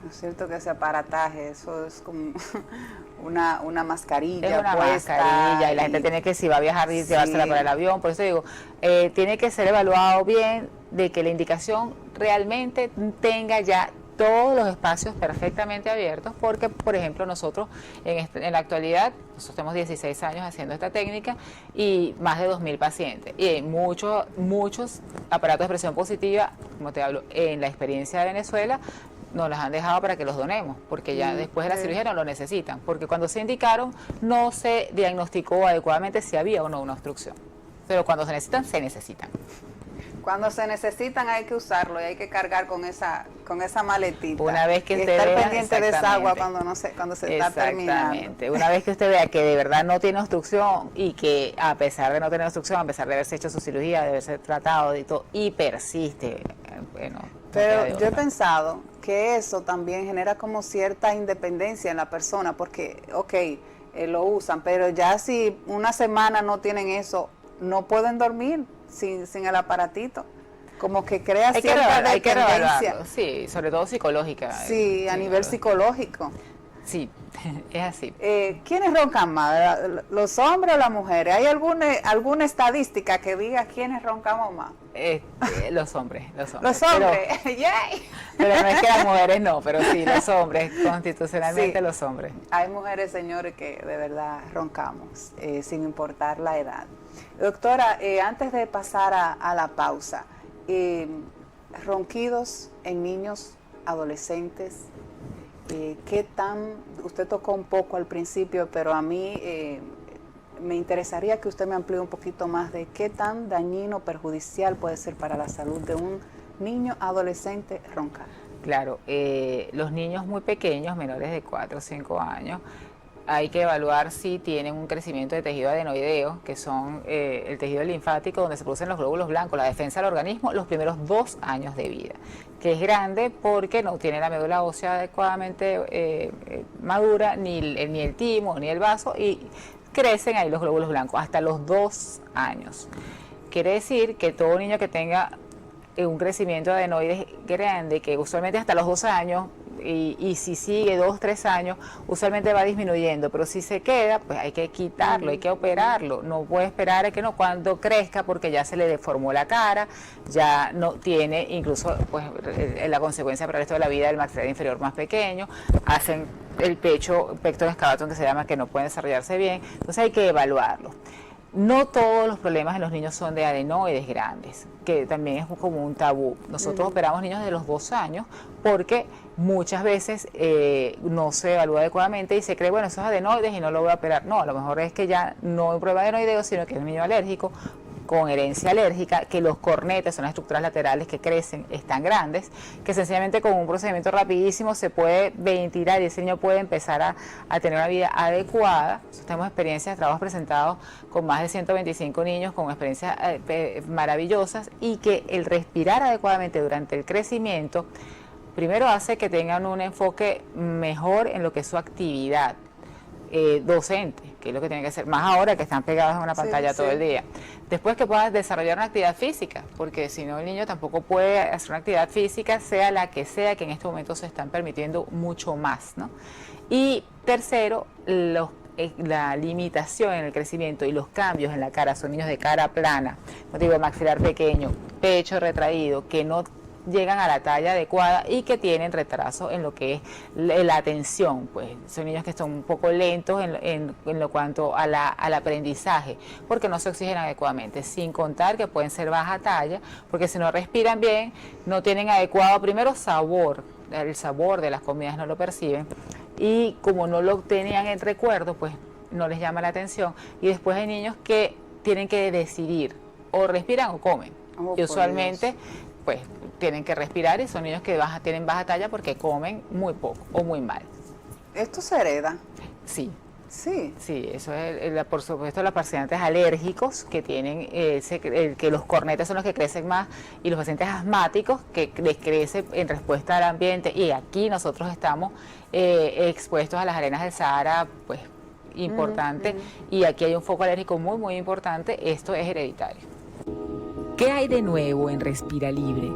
Es cierto que ese aparataje, eso es como una mascarilla. Es una mascarilla y la gente tiene que, si va a viajar, llevársela para el avión. Por eso digo, tiene que ser evaluado bien de que la indicación realmente tenga ya todos los espacios perfectamente abiertos, porque por ejemplo nosotros en la actualidad, nosotros tenemos 16 años haciendo esta técnica y más de 2.000 pacientes, y hay muchos aparatos de presión positiva, como te hablo, en la experiencia de Venezuela, nos las han dejado para que los donemos, porque ya después de la cirugía no lo necesitan, porque cuando se indicaron no se diagnosticó adecuadamente si había o no una obstrucción, pero cuando se necesitan. Cuando se necesitan hay que usarlo y hay que cargar con esa maletita. Una vez que usted estar vea, pendiente de esa agua cuando se está terminando. Exactamente. Una vez que usted vea que de verdad no tiene obstrucción y que a pesar de no tener obstrucción, a pesar de haberse hecho su cirugía, de haberse tratado y todo, y persiste, bueno. Pero yo he pensado que eso también genera como cierta independencia en la persona, porque, lo usan, pero ya si una semana no tienen eso, no pueden dormir sin el aparatito, como que crea cierta dependencia. Sí, sobre todo psicológica. Sí, a nivel psicológico. Sí, es así. ¿Quiénes roncan más? ¿Los hombres o las mujeres? ¿Hay alguna estadística que diga quiénes roncamos más? Los hombres. Los hombres, pero no es que las mujeres no, pero sí, los hombres, constitucionalmente sí, los hombres. Hay mujeres, señores, que de verdad roncamos, sin importar la edad. Doctora, antes de pasar a la pausa, ronquidos en niños, adolescentes, ¿qué tan? Usted tocó un poco al principio, pero a mí me interesaría que usted me amplíe un poquito más de qué tan dañino, perjudicial puede ser para la salud de un niño adolescente roncar. Claro, los niños muy pequeños, menores de 4 o 5 años, hay que evaluar si tienen un crecimiento de tejido adenoideo, que son el tejido linfático donde se producen los glóbulos blancos, la defensa del organismo, los primeros 2 años de vida, que es grande porque no tiene la médula ósea adecuadamente madura, ni el timo, ni el vaso, y crecen ahí los glóbulos blancos hasta los 2 años. Quiere decir que todo niño que tenga un crecimiento de adenoides grande, que usualmente hasta los 2 años, y si sigue 2, 3 años, usualmente va disminuyendo, pero si se queda, pues hay que quitarlo, hay que operarlo, no puede esperar a que cuando crezca, porque ya se le deformó la cara, ya no tiene, incluso pues la consecuencia para el resto de la vida del maxilar inferior más pequeño, hacen el pecho, pectoral excavatum que se llama, que no puede desarrollarse bien, entonces hay que evaluarlo. no todos los problemas en los niños son de adenoides grandes, que también es como un tabú. Nosotros operamos niños de los 2 años porque muchas veces no se evalúa adecuadamente y se cree, bueno, eso es adenoides y no lo voy a operar. No, a lo mejor es que ya no hay un problema de adenoideo, sino que es un niño alérgico, con herencia alérgica, que los cornetes son las estructuras laterales que crecen, están grandes, que sencillamente con un procedimiento rapidísimo se puede ventilar y ese niño puede empezar a tener una vida adecuada. Nosotros tenemos experiencias, trabajos presentados con más de 125 niños con experiencias maravillosas, y que el respirar adecuadamente durante el crecimiento primero hace que tengan un enfoque mejor en lo que es su actividad docente, que es lo que tienen que hacer, más ahora que están pegados a una pantalla todo el día. Después que puedan desarrollar una actividad física, porque si no el niño tampoco puede hacer una actividad física, sea la que sea, que en este momento se están permitiendo mucho más, ¿no? Y tercero, la limitación en el crecimiento y los cambios en la cara, son niños de cara plana, motivo de maxilar pequeño, pecho retraído, que no llegan a la talla adecuada y que tienen retraso en lo que es la atención. Pues son niños que son un poco lentos en lo cuanto al aprendizaje, porque no se oxigenan adecuadamente, sin contar que pueden ser baja talla, porque si no respiran bien, no tienen adecuado primero sabor, el sabor de las comidas no lo perciben, y como no lo tenían en recuerdo, pues no les llama la atención, y después hay niños que tienen que decidir, o respiran o comen, y usualmente pues tienen que respirar, y son niños que tienen baja talla porque comen muy poco o muy mal. ¿Esto se hereda? Sí. Sí. Sí, eso es, por supuesto, los pacientes alérgicos que tienen, que los cornetes son los que crecen más, y los pacientes asmáticos que les crece en respuesta al ambiente, y aquí nosotros estamos expuestos a las arenas del Sahara, pues importante, y aquí hay un foco alérgico muy, muy importante. Esto es hereditario. ¿Qué hay de nuevo en Respira Libre?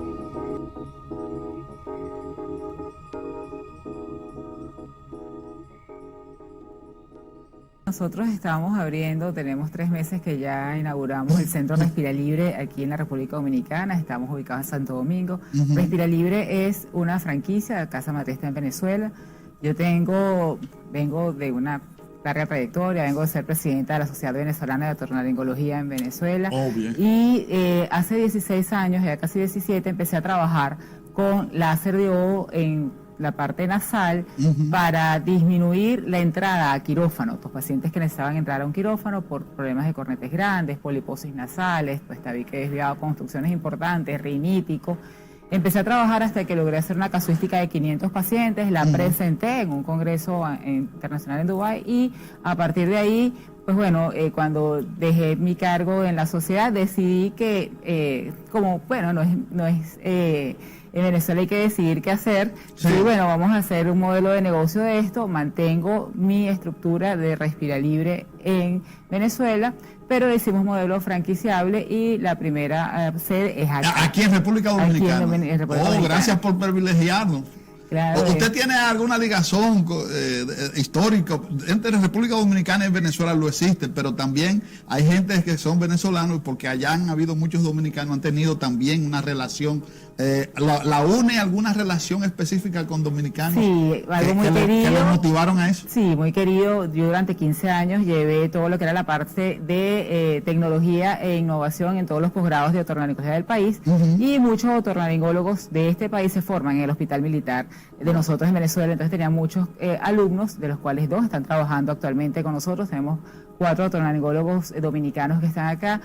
Nosotros estamos abriendo, tenemos 3 meses que ya inauguramos el Centro Respira Libre aquí en la República Dominicana, estamos ubicados en Santo Domingo. Respira Libre es una franquicia de Casa Matriz en Venezuela. Yo vengo de una larga trayectoria, vengo de ser presidenta de la Sociedad Venezolana de Otorrinolaringología en Venezuela. Y hace 16 años, ya casi 17, empecé a trabajar con láser de ojo en la parte nasal para disminuir la entrada a quirófano. Los pacientes que necesitaban entrar a un quirófano por problemas de cornetes grandes, poliposis nasales, pues tabique desviado, construcciones importantes, rinítico. Empecé a trabajar hasta que logré hacer una casuística de 500 pacientes, la presenté en un congreso internacional en Dubái, y a partir de ahí, pues bueno, cuando dejé mi cargo en la sociedad, decidí que, en Venezuela hay que decidir qué hacer. Sí. Y bueno, vamos a hacer un modelo de negocio de esto. Mantengo mi estructura de Respira Libre en Venezuela, pero hicimos modelo franquiciable, y la primera sede es aquí en República Dominicana. Aquí en República Dominicana. Gracias por privilegiarnos. Claro. ¿Usted tiene alguna ligazón histórica? Entre República Dominicana y Venezuela lo existe, pero también hay gente que son venezolanos, porque allá han habido muchos dominicanos, han tenido también una relación. ¿La une alguna relación específica con dominicanos? Sí, algo muy querido. ¿Que le motivaron a eso? Sí, muy querido. Yo durante 15 años llevé todo lo que era la parte de tecnología e innovación en todos los posgrados de otorrinolaringología del país, y muchos otorrinolaringólogos de este país se forman en el Hospital Militar de nosotros en Venezuela. Entonces tenía muchos alumnos, de los cuales 2 están trabajando actualmente con nosotros. Tenemos 4 otorrinolaringólogos dominicanos que están acá.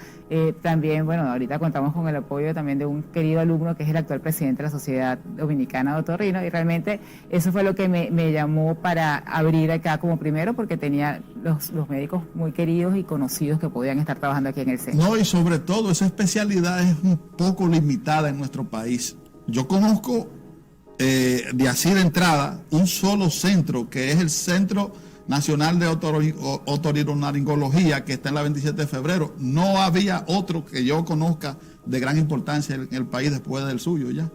También, bueno, ahorita contamos con el apoyo también de un querido alumno que es el actual presidente de la Sociedad Dominicana de Otorrino, y realmente eso fue lo que me llamó para abrir acá como primero, porque tenía los médicos muy queridos y conocidos que podían estar trabajando aquí en el centro. No, y sobre todo esa especialidad es un poco limitada en nuestro país. Yo conozco de así de entrada un solo centro, que es el Centro Nacional de Otorrinolaringología, que está en la 27 de febrero. No había otro que yo conozca de gran importancia en el país después del suyo ya.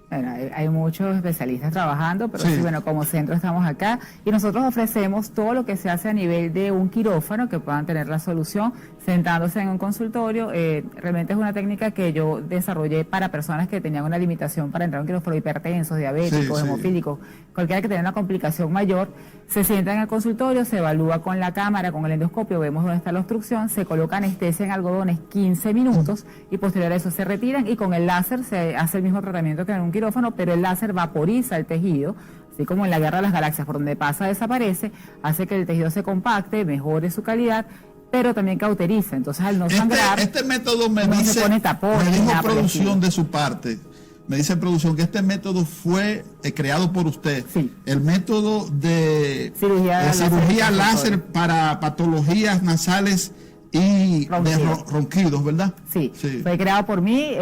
Bueno, hay muchos especialistas trabajando, pero sí, bueno, como centro estamos acá y nosotros ofrecemos todo lo que se hace a nivel de un quirófano, que puedan tener la solución sentándose en un consultorio. Realmente es una técnica que yo desarrollé para personas que tenían una limitación para entrar a un quirófano, hipertensos, diabéticos, hemofílicos, cualquiera que tenga una complicación mayor, se sienta en el consultorio, se evalúa con la cámara, con el endoscopio, vemos dónde está la obstrucción, se coloca anestesia en algodones 15 minutos y posterior a eso se retiran y con el láser se hace el mismo tratamiento que en un quirófano, pero el láser vaporiza el tejido, así como en la Guerra de las Galaxias, por donde pasa desaparece, hace que el tejido se compacte, mejore su calidad, pero también cauteriza. Entonces, al no sangrar, este método me no dice, se pone tapones, me dijo nada por el producción estilo. de su parte, me dice producción que este método fue creado por usted. Sí. El método de cirugía láser para patologías nasales y ronquidos, ¿verdad? Sí, fue creado por mí,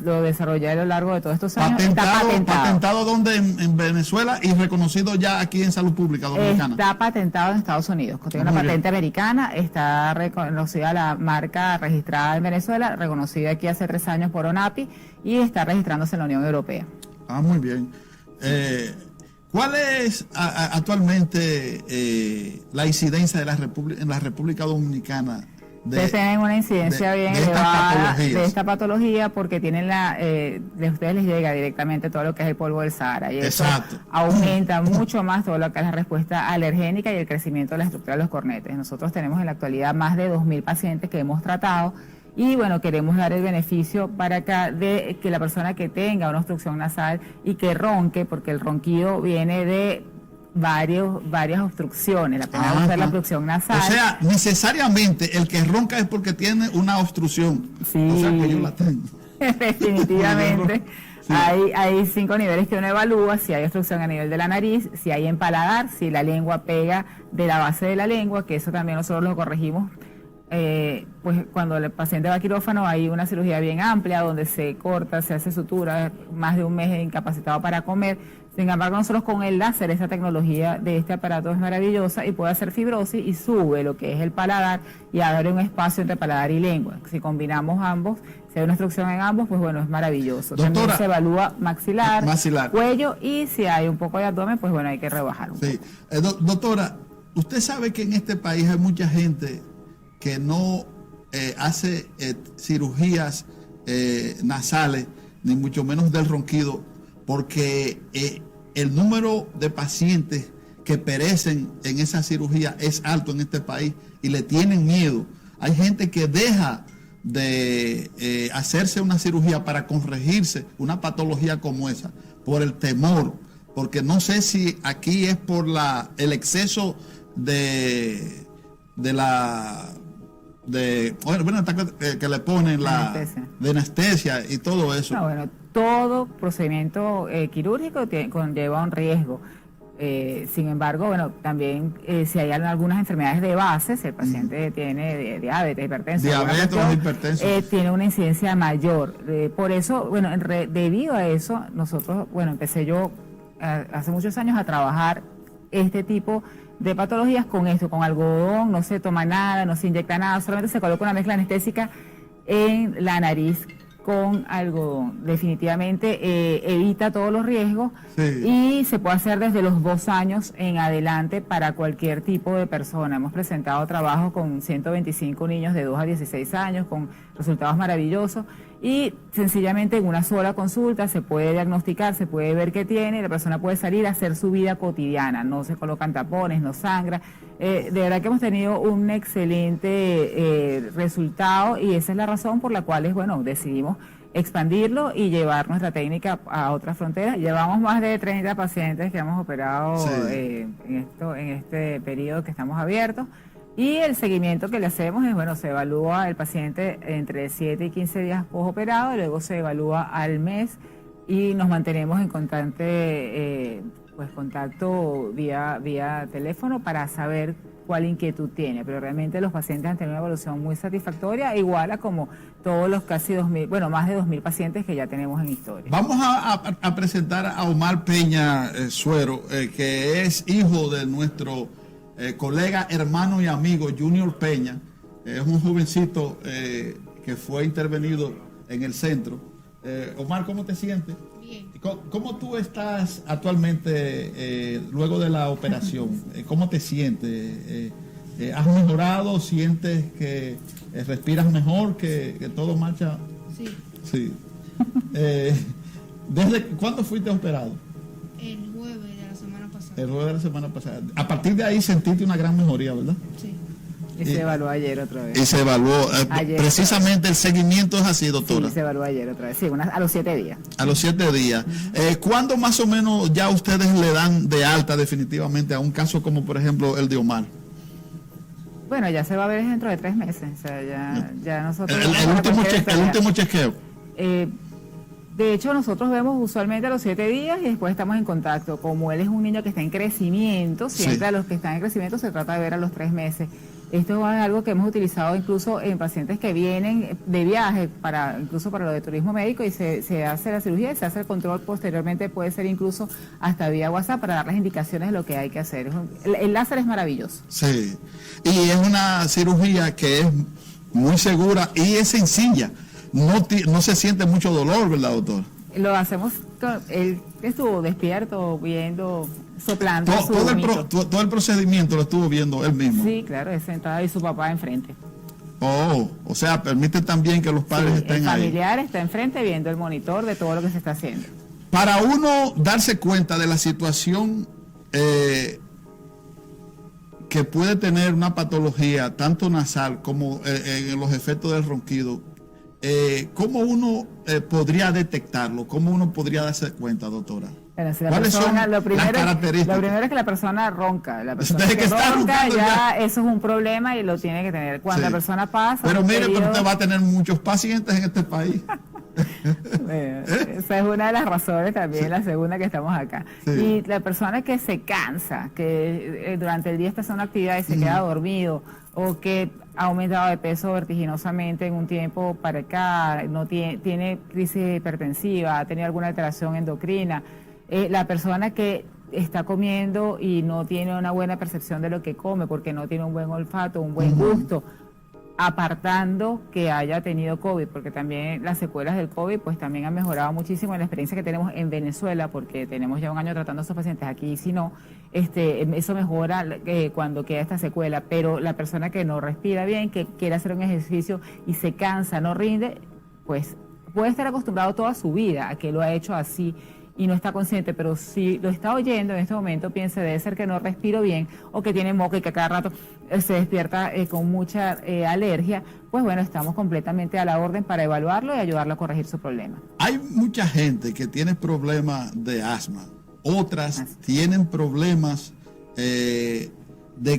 lo desarrollé a lo largo de todos estos años. ¿Patentado dónde? En Venezuela y reconocido ya aquí en Salud Pública Dominicana. Está patentado en Estados Unidos, tiene una patente americana, está reconocida la marca registrada en Venezuela, reconocida aquí hace 3 años por ONAPI y está registrándose en la Unión Europea. Ah, muy bien. ¿Cuál es actualmente la incidencia de en la República Dominicana? Ustedes tienen una incidencia bien elevada de esta patología porque tienen de ustedes les llega directamente todo lo que es el polvo del Sahara y eso aumenta mucho más todo lo que es la respuesta alergénica y el crecimiento de la estructura de los cornetes. Nosotros tenemos en la actualidad más de 2.000 pacientes que hemos tratado y bueno, queremos dar el beneficio para acá de que la persona que tenga una obstrucción nasal y que ronque, porque el ronquido viene de varias obstrucciones. La primera va a ser la obstrucción nasal. O sea, necesariamente el que ronca es porque tiene una obstrucción. Sí. O sea, que yo la tengo. Definitivamente. Sí. Hay 5 niveles que uno evalúa: si hay obstrucción a nivel de la nariz, si hay empaladar, si la lengua pega de la base de la lengua, que eso también nosotros lo corregimos. Pues cuando el paciente va a quirófano hay una cirugía bien amplia donde se corta, se hace sutura, más de un mes incapacitado para comer. Sin embargo, nosotros con el láser, esta tecnología de este aparato es maravillosa y puede hacer fibrosis y sube lo que es el paladar y abre un espacio entre paladar y lengua. Si combinamos ambos, si hay una obstrucción en ambos, pues bueno, es maravilloso. Doctora, también se evalúa maxilar, cuello y si hay un poco de abdomen, pues bueno, hay que rebajar un poco. Doctora, usted sabe que en este país hay mucha gente que no hace cirugías nasales, ni mucho menos del ronquido, porque el número de pacientes que perecen en esa cirugía es alto en este país y le tienen miedo. Hay gente que deja de hacerse una cirugía para corregirse una patología como esa, por el temor, porque no sé si aquí es por el exceso de que le ponen de anestesia y todo eso. No, bueno, todo procedimiento quirúrgico conlleva un riesgo. Sin embargo, bueno, también si hay algunas enfermedades de base, si el paciente tiene diabetes, hipertenso, tiene una incidencia mayor. Por eso, bueno, debido a eso, nosotros, bueno, empecé yo hace muchos años a trabajar este tipo de patologías con esto, con algodón, no se toma nada, no se inyecta nada, solamente se coloca una mezcla anestésica en la nariz con algodón. Definitivamente evita todos los riesgos y se puede hacer desde los 2 años en adelante para cualquier tipo de persona. Hemos presentado trabajos con 125 niños de 2 a 16 años con resultados maravillosos y sencillamente en una sola consulta se puede diagnosticar, se puede ver qué tiene y la persona puede salir a hacer su vida cotidiana. No se colocan tapones, no sangra. De verdad que hemos tenido un excelente resultado y esa es la razón por la cual decidimos expandirlo y llevar nuestra técnica a otras fronteras. Llevamos más de 30 pacientes que hemos operado en este periodo que estamos abiertos. Y el seguimiento que le hacemos es, se evalúa el paciente entre 7 y 15 días postoperado, luego se evalúa al mes y nos mantenemos en constante contacto vía teléfono para saber cuál inquietud tiene. Pero realmente los pacientes han tenido una evolución muy satisfactoria, igual a como todos los casi 2.000, más de 2.000 pacientes que ya tenemos en historia. Vamos a presentar a Omar Peña Suero, que es hijo de nuestro colega, hermano y amigo Junior Peña. Es un jovencito que fue intervenido en el centro Omar, ¿cómo te sientes? Bien. ¿Cómo tú estás actualmente luego de la operación? ¿Cómo te sientes? ¿Has mejorado? ¿Sientes que respiras mejor? ¿Que todo marcha? Sí. Sí. ¿Desde cuándo fuiste operado? El jueves de la semana pasada. El jueves de la semana pasada. A partir de ahí sentiste una gran mejoría, ¿verdad? Sí. Y se evaluó ayer otra vez. Y se evaluó. Ayer. Precisamente el seguimiento es así, doctora. Sí, se evaluó ayer otra vez. Sí, a los 7 días. A los 7 días. ¿Cuándo más o menos ya ustedes le dan de alta definitivamente a un caso como por ejemplo el de Omar? Bueno, ya se va a ver dentro de 3 meses. O sea, ya nosotros... El último chequeo. De hecho, nosotros vemos usualmente a los 7 días y después estamos en contacto. Como él es un niño que está en crecimiento, siempre Sí. a los que están en crecimiento se trata de ver a los 3 meses. Esto es algo que hemos utilizado incluso en pacientes que vienen de viaje, incluso para lo de turismo médico, y se hace la cirugía y se hace el control posteriormente, puede ser incluso hasta vía WhatsApp para dar las indicaciones de lo que hay que hacer. El láser es maravilloso. Sí. Y es una cirugía que es muy segura y es sencilla. No se siente mucho dolor, ¿verdad, doctor? Lo hacemos, él estuvo despierto, viendo, soplando. Todo el procedimiento lo estuvo viendo él mismo. Sí, claro, es sentado y su papá enfrente. O sea, permite también que los padres estén el ahí. El familiar está enfrente viendo el monitor de todo lo que se está haciendo. Para uno darse cuenta de la situación que puede tener una patología, tanto nasal como en los efectos del ronquido, ¿cómo uno podría detectarlo? ¿Cómo uno podría darse cuenta, doctora? Bueno, si la ¿Cuáles persona, son lo primero, las características? Lo primero es que la persona ronca. La persona Desde que está ronca roncando ya eso es un problema y lo tiene que tener. Cuando Sí. la persona pasa... Pero un mire, pero periodo- usted va a tener muchos pacientes en este país. Esa es una de las razones también, la segunda que estamos acá. Sí. Y la persona que se cansa, que durante el día está haciendo una actividad y se queda dormido, o que ha aumentado de peso vertiginosamente en un tiempo para acá, no tiene crisis hipertensiva, ha tenido alguna alteración endocrina, la persona que está comiendo y no tiene una buena percepción de lo que come porque no tiene un buen olfato, un buen gusto, apartando que haya tenido COVID, porque también las secuelas del COVID pues también han mejorado muchísimo en la experiencia que tenemos en Venezuela, porque tenemos ya un año tratando a estos pacientes aquí, si no, eso mejora cuando queda esta secuela, pero la persona que no respira bien, que quiere hacer un ejercicio y se cansa, no rinde, pues puede estar acostumbrado toda su vida a que lo ha hecho así y no está consciente, pero si lo está oyendo en este momento, piense, debe ser que no respiro bien o que tiene moco y que cada rato se despierta con mucha alergia, pues bueno, estamos completamente a la orden para evaluarlo y ayudarlo a corregir su problema. Hay mucha gente que tiene problemas de asma, otras tienen problemas de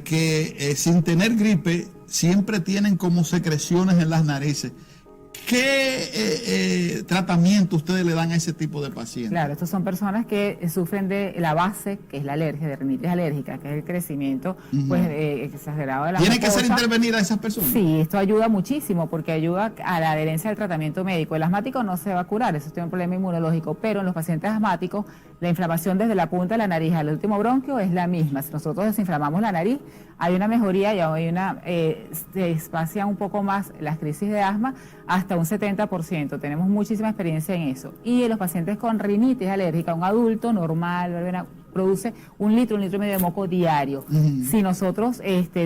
que sin tener gripe siempre tienen como secreciones en las narices. ¿Qué tratamiento ustedes le dan a ese tipo de pacientes? Claro, estos son personas que sufren de la base, que es la alergia, de rinitis alérgica, que es el crecimiento pues exagerado de la ¿Tiene que mucosa. ser intervenida a esas personas? Sí, esto ayuda muchísimo porque ayuda a la adherencia al tratamiento médico. El asmático no se va a curar, eso tiene un problema inmunológico, pero en los pacientes asmáticos la inflamación desde la punta de la nariz al último bronquio es la misma. Si nosotros desinflamamos la nariz, hay una mejoría y hay se espacian un poco más las crisis de asma hasta un 70%. Tenemos muchísima experiencia en eso. Y en los pacientes con rinitis alérgica, un adulto normal produce 1 litro, 1,5 litros de moco diario. Si nosotros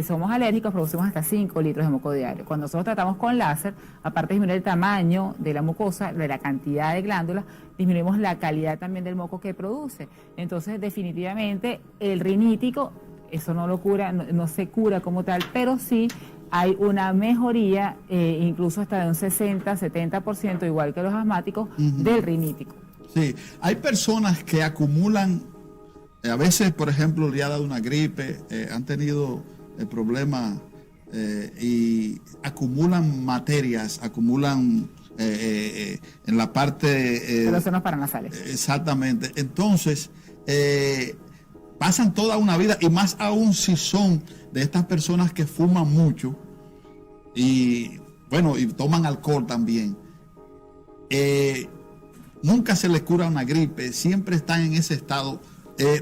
somos alérgicos, producimos hasta 5 litros de moco diario. Cuando nosotros tratamos con láser, aparte de disminuir el tamaño de la mucosa, de la cantidad de glándulas, disminuimos la calidad también del moco que produce. Entonces, definitivamente, el rinítico, eso no lo cura, no se cura como tal, pero sí hay una mejoría, incluso hasta de un 60-70%, igual que los asmáticos, del rinítico. Sí, hay personas que acumulan, a veces, por ejemplo, le ha dado una gripe, han tenido problemas y acumulan materias, acumulan en la parte... de los senos paranasales. Exactamente. Entonces, pasan toda una vida, y más aún si son de estas personas que fuman mucho y, bueno, y toman alcohol también. Nunca se les cura una gripe, siempre están en ese estado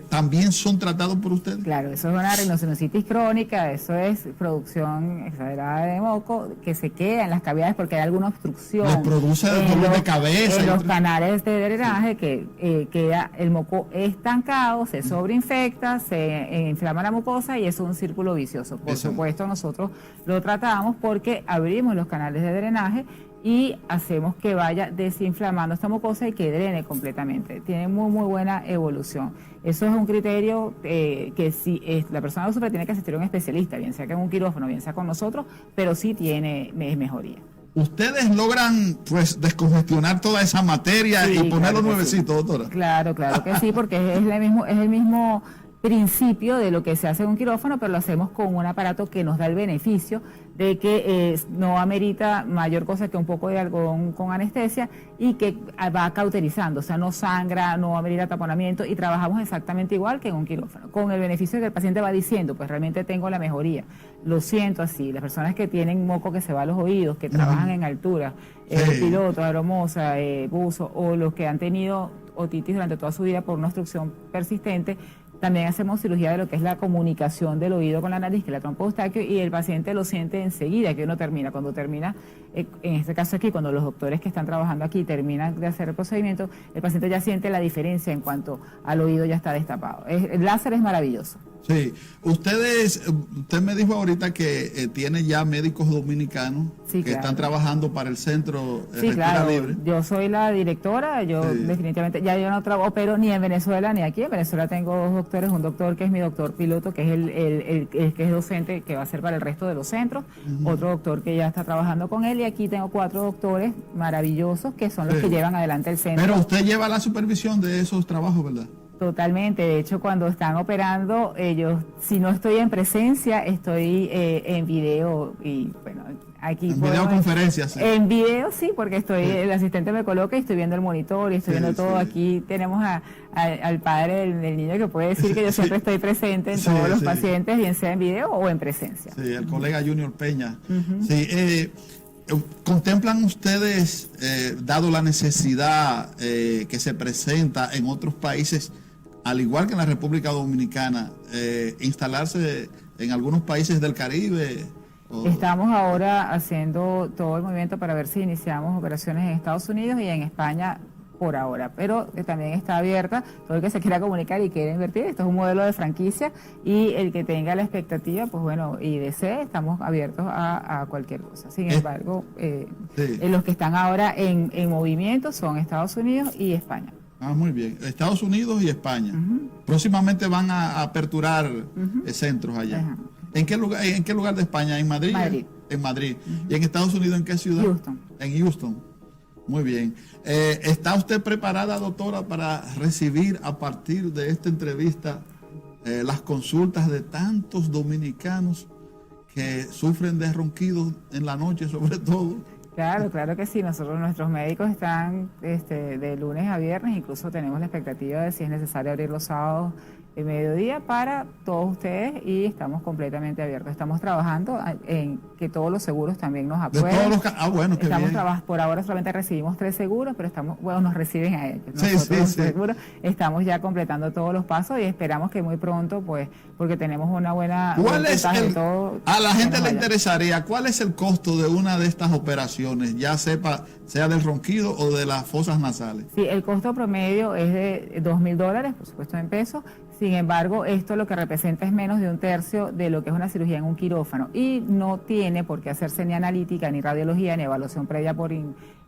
¿también son tratados por ustedes? Claro, eso es una rinoceronositis crónica, eso es producción exagerada de moco que se queda en las cavidades porque hay alguna obstrucción. Les produce dolor de cabeza. En los canales de drenaje que queda el moco estancado, se sobreinfecta, se inflama la mucosa y eso es un círculo vicioso. Por supuesto, nosotros lo tratamos porque abrimos los canales de drenaje y hacemos que vaya desinflamando esta mucosa y que drene completamente. Tiene muy buena evolución. Eso es un criterio que si la persona lo sufre tiene que asistir a un especialista, bien sea que en un quirófano, bien sea con nosotros, pero sí tiene mejoría. ¿Ustedes logran pues descongestionar toda esa materia y ponerlo nuevecito, doctora? Claro que sí, porque es el mismo principio de lo que se hace en un quirófano, pero lo hacemos con un aparato que nos da el beneficio de que no amerita mayor cosa que un poco de algodón con anestesia y que va cauterizando, o sea, no sangra, no amerita taponamiento y trabajamos exactamente igual que en un quirófano, con el beneficio de que el paciente va diciendo, pues realmente tengo la mejoría, lo siento así. Las personas que tienen moco que se va a los oídos, que trabajan en altura, piloto, aeromosa, buzo, o los que han tenido otitis durante toda su vida por una obstrucción persistente, también hacemos cirugía de lo que es la comunicación del oído con la nariz, que es la trompa de Eustaquio, y el paciente lo siente enseguida que uno termina. Cuando termina, en este caso aquí, cuando los doctores que están trabajando aquí terminan de hacer el procedimiento, el paciente ya siente la diferencia en cuanto al oído ya está destapado. El láser es maravilloso. Sí, usted me dijo ahorita que tiene ya médicos dominicanos que están trabajando para el centro Respira Libre. Yo soy la directora, definitivamente, ya yo no opero ni en Venezuela ni aquí. En Venezuela tengo dos doctores, un doctor que es mi doctor piloto, que es el que es docente, que va a ser para el resto de los centros, otro doctor que ya está trabajando con él, y aquí tengo 4 doctores maravillosos que son los que llevan adelante el centro. Pero usted lleva la supervisión de esos trabajos, ¿verdad? Totalmente, de hecho cuando están operando, ellos, si no estoy en presencia, estoy en video y bueno, aquí... En videoconferencias. Sí. En video sí, porque el asistente me coloca y estoy viendo el monitor y estoy viendo todo. Aquí tenemos al padre del niño que puede decir que yo siempre estoy presente en todos los pacientes, bien sea en video o en presencia. Sí, el colega Junior Peña. Sí, ¿contemplan ustedes, dado la necesidad que se presenta en otros países, al igual que en la República Dominicana, instalarse en algunos países del Caribe? Estamos ahora haciendo todo el movimiento para ver si iniciamos operaciones en Estados Unidos y en España por ahora, pero también está abierta todo el que se quiera comunicar y quiera invertir. Esto es un modelo de franquicia y el que tenga la expectativa, pues bueno, y desee, estamos abiertos a cualquier cosa. Sin embargo, los que están ahora en movimiento son Estados Unidos y España. Ah, muy bien. Estados Unidos y España. Próximamente van a aperturar centros allá. ¿En qué lugar de España? ¿En Madrid? En Madrid. ¿Y en Estados Unidos en qué ciudad? Houston. En Houston. Muy bien. ¿Está usted preparada, doctora, para recibir a partir de esta entrevista las consultas de tantos dominicanos que sufren de ronquidos en la noche, sobre todo? Claro que sí. Nuestros médicos están de lunes a viernes, incluso tenemos la expectativa de si es necesario abrir los sábados de mediodía para todos ustedes y estamos completamente abiertos. Estamos trabajando en que todos los seguros también nos aprueben. Bueno, qué bien. Por ahora solamente recibimos 3 seguros, pero nos reciben a ellos. Seguros, estamos ya completando todos los pasos y esperamos que muy pronto, pues, porque tenemos una buena... A la gente le interesaría, ¿cuál es el costo de una de estas operaciones? Ya sea del ronquido o de las fosas nasales. Sí, el costo promedio es de $2,000, por supuesto en pesos. Sin embargo, esto lo que representa es menos de 1/3 de lo que es una cirugía en un quirófano y no tiene por qué hacerse ni analítica, ni radiología, ni evaluación previa por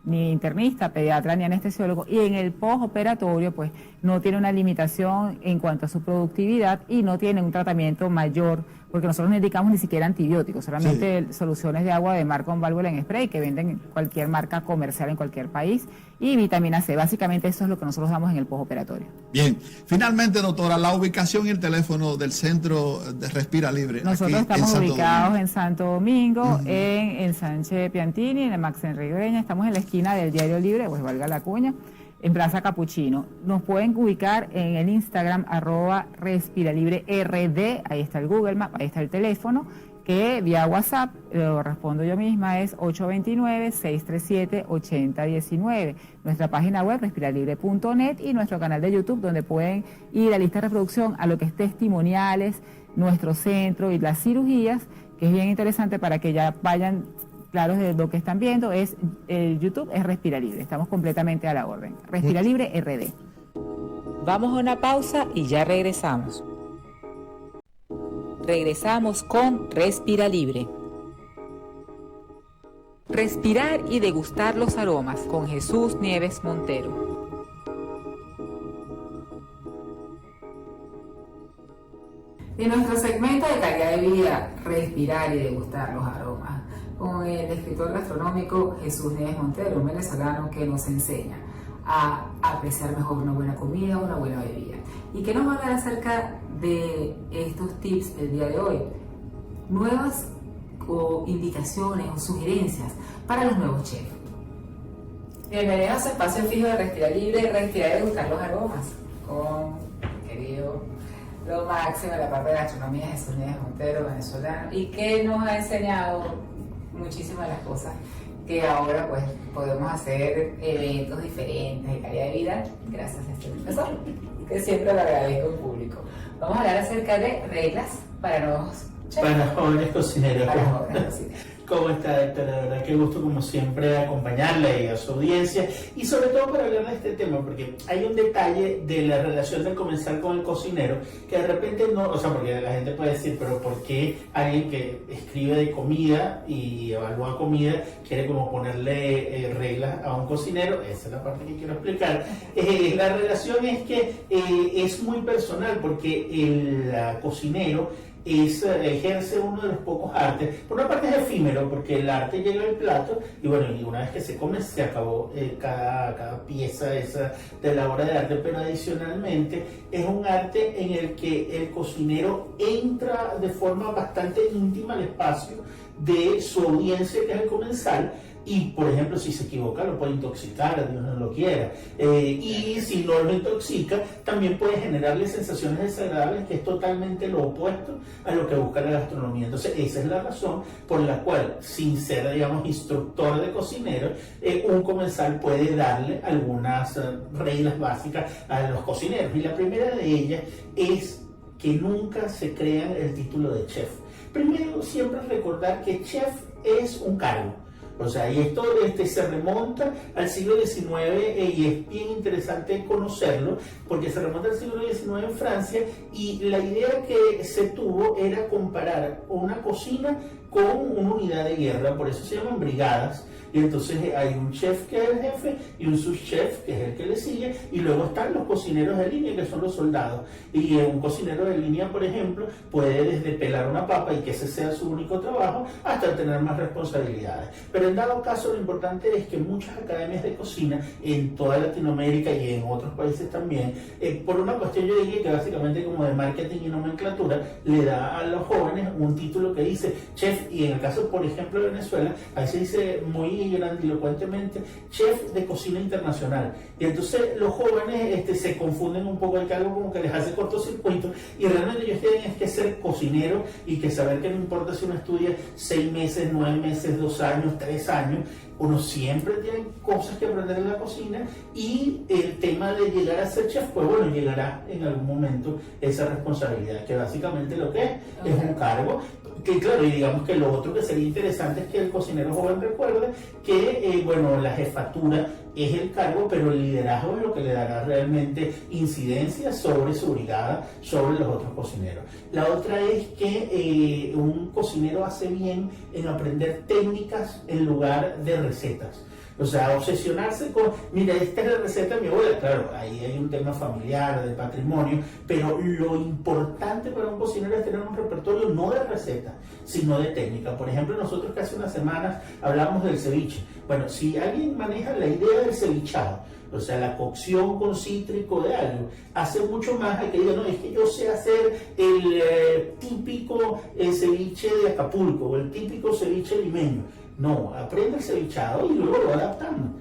ni internista, pediatra, ni anestesiólogo. Y en el postoperatorio, pues, no tiene una limitación en cuanto a su productividad y no tiene un tratamiento mayor, porque nosotros no indicamos ni siquiera antibióticos, solamente soluciones de agua de mar con válvula en spray que venden en cualquier marca comercial en cualquier país, y vitamina C. Básicamente eso es lo que nosotros damos en el postoperatorio. Bien, finalmente, doctora, la ubicación y el teléfono del Centro de Respira Libre. Nosotros estamos ubicados en Santo Domingo, en Sánchez Piantini, en el Max Enriqueña, estamos en la esquina del Diario Libre, pues valga la cuña, en Plaza Capuchino. Nos pueden ubicar en el Instagram @respiralibrerd, ahí está el Google Map, ahí está el teléfono, que vía WhatsApp, lo respondo yo misma, es 829-637-8019. Nuestra página web, respiralibre.net, y nuestro canal de YouTube, donde pueden ir a lista de reproducción a lo que es testimoniales, nuestro centro y las cirugías, que es bien interesante para que ya vayan claros de lo que están viendo. Es el YouTube es Respira Libre, estamos completamente a la orden. Respira Libre RD. Vamos a una pausa y ya regresamos. Regresamos con Respira Libre. Respirar y degustar los aromas con Jesús Nieves Montero. En nuestro segmento de calidad de vida, respirar y degustar los aromas, con el escritor gastronómico Jesús Nieves Montero, un venezolano que nos enseña a apreciar mejor una buena comida, una buena bebida. ¿Y qué nos va a hablar acerca de estos tips el día de hoy? Nuevas indicaciones o sugerencias para los nuevos chefs. Bienvenidos a su espacio fijo de Respirar Libre, respirar y degustar los aromas, con querido lo máximo de la parte de gastronomía, Jesús Nieves Montero, venezolano, y que nos ha enseñado muchísimas de las cosas que ahora pues podemos hacer eventos diferentes de calidad de vida gracias a este profesor, que siempre lo agradezco en público. Vamos a hablar acerca de reglas para nuevos chefs. Para jóvenes cocineros. Para jóvenes cocineros. ¿Cómo está, Héctor? La verdad que gusto como siempre acompañarle y a su audiencia, y sobre todo para hablar de este tema, porque hay un detalle de la relación de comenzar con el cocinero que de repente no, o sea, porque la gente puede decir, pero ¿por qué alguien que escribe de comida y evalúa comida quiere como ponerle reglas a un cocinero? Esa es la parte que quiero explicar. La relación es que es muy personal, porque el cocinero ejerce uno de los pocos artes. Por una parte es efímero, porque el arte llega al plato y bueno, y una vez que se come se acabó cada pieza esa de la obra de arte, pero adicionalmente es un arte en el que el cocinero entra de forma bastante íntima al espacio de su audiencia, que es el comensal. Y, por ejemplo, si se equivoca, lo puede intoxicar, Dios no lo quiera. Y si no lo intoxica, también puede generarle sensaciones desagradables, que es totalmente lo opuesto a lo que busca la gastronomía. Entonces, esa es la razón por la cual, sin ser, digamos, instructor de cocinero, un comensal puede darle algunas reglas básicas a los cocineros. Y la primera de ellas es que nunca se crean el título de chef. Primero, siempre recordar que chef es un cargo. O sea, y esto se remonta al siglo XIX y es bien interesante conocerlo, porque se remonta al siglo XIX en Francia, y la idea que se tuvo era comparar una cocina con una unidad de guerra, por eso se llaman brigadas. Y entonces hay un chef que es el jefe y un subchef que es el que le sigue, y luego están los cocineros de línea, que son los soldados. Y un cocinero de línea, por ejemplo, puede desde pelar una papa y que ese sea su único trabajo, hasta tener más responsabilidades. Pero en dado caso, lo importante es que muchas academias de cocina en toda Latinoamérica y en otros países también, por una cuestión, yo diría que básicamente como de marketing y nomenclatura, le da a los jóvenes un título que dice chef, y en el caso, por ejemplo, de Venezuela, ahí se dice muy grandilocuentemente chef de cocina internacional. Y entonces los jóvenes se confunden un poco, el cargo como que les hace cortocircuito, y realmente ellos tienen que ser cocinero y que saber que no importa si uno estudia 6 meses, 9 meses, 2 años, 3 años, uno siempre tiene cosas que aprender en la cocina, y el tema de llegar a ser chef, pues bueno, llegará en algún momento esa responsabilidad, que básicamente lo que es un cargo. Que claro, y digamos que lo otro que sería interesante es que el cocinero joven recuerde que, bueno, la jefatura es el cargo, pero el liderazgo es lo que le dará realmente incidencia sobre su brigada, sobre los otros cocineros. La otra es que un cocinero hace bien en aprender técnicas en lugar de recetas. O sea, obsesionarse con, mira, esta es la receta de mi abuela. Claro, ahí hay un tema familiar, de patrimonio, pero lo importante para un cocinero es tener un repertorio no de recetas, sino de técnica. Por ejemplo, nosotros que hace unas semanas hablamos del ceviche. Bueno, si alguien maneja la idea del cevichado, o sea, la cocción con cítrico de algo, hace mucho más a que diga, no, es que yo sé hacer el típico ceviche de Acapulco o el típico ceviche limeño. No, aprende el cevichado y luego lo va adaptando.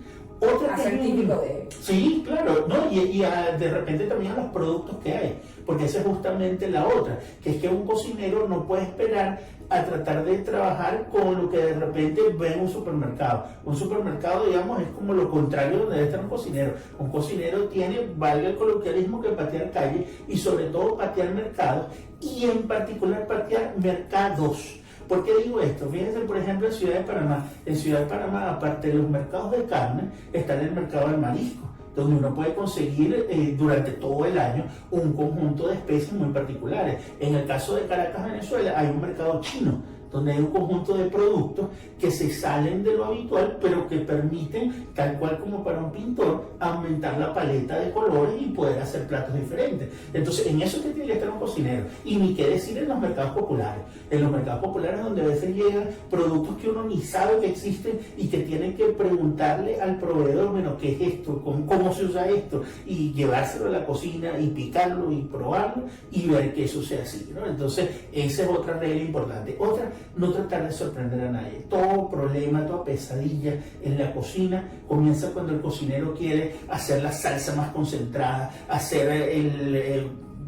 Otra hacer que típico de... Sí, claro, ¿no? Y de repente también a los productos que hay, porque esa es justamente la otra, que es que un cocinero no puede esperar a tratar de trabajar con lo que de repente ve en un supermercado. Un supermercado, digamos, es como lo contrario donde debe estar un cocinero. Un cocinero tiene, valga el coloquialismo, que patear calle y sobre todo patear mercados y en particular patear mercados. ¿Por qué digo esto? Fíjense, por ejemplo, en Ciudad de Panamá. En Ciudad de Panamá, aparte de los mercados de carne, está el mercado del marisco, donde uno puede conseguir durante todo el año un conjunto de especies muy particulares. En el caso de Caracas, Venezuela, hay un mercado chino, donde hay un conjunto de productos que se salen de lo habitual, pero que permiten, tal cual como para un pintor, aumentar la paleta de colores y poder hacer platos diferentes. Entonces, en eso que tiene que estar un cocinero. Y ni qué decir en los mercados populares. En los mercados populares donde a veces llegan productos que uno ni sabe que existen y que tienen que preguntarle al proveedor, bueno, ¿qué es esto? ¿Cómo se usa esto? Y llevárselo a la cocina y picarlo y probarlo y ver que eso sea así, ¿no? Entonces, esa es otra regla importante. Otra, no tratar de sorprender a nadie. Todo problema, toda pesadilla en la cocina comienza cuando el cocinero quiere hacer la salsa más concentrada, hacer el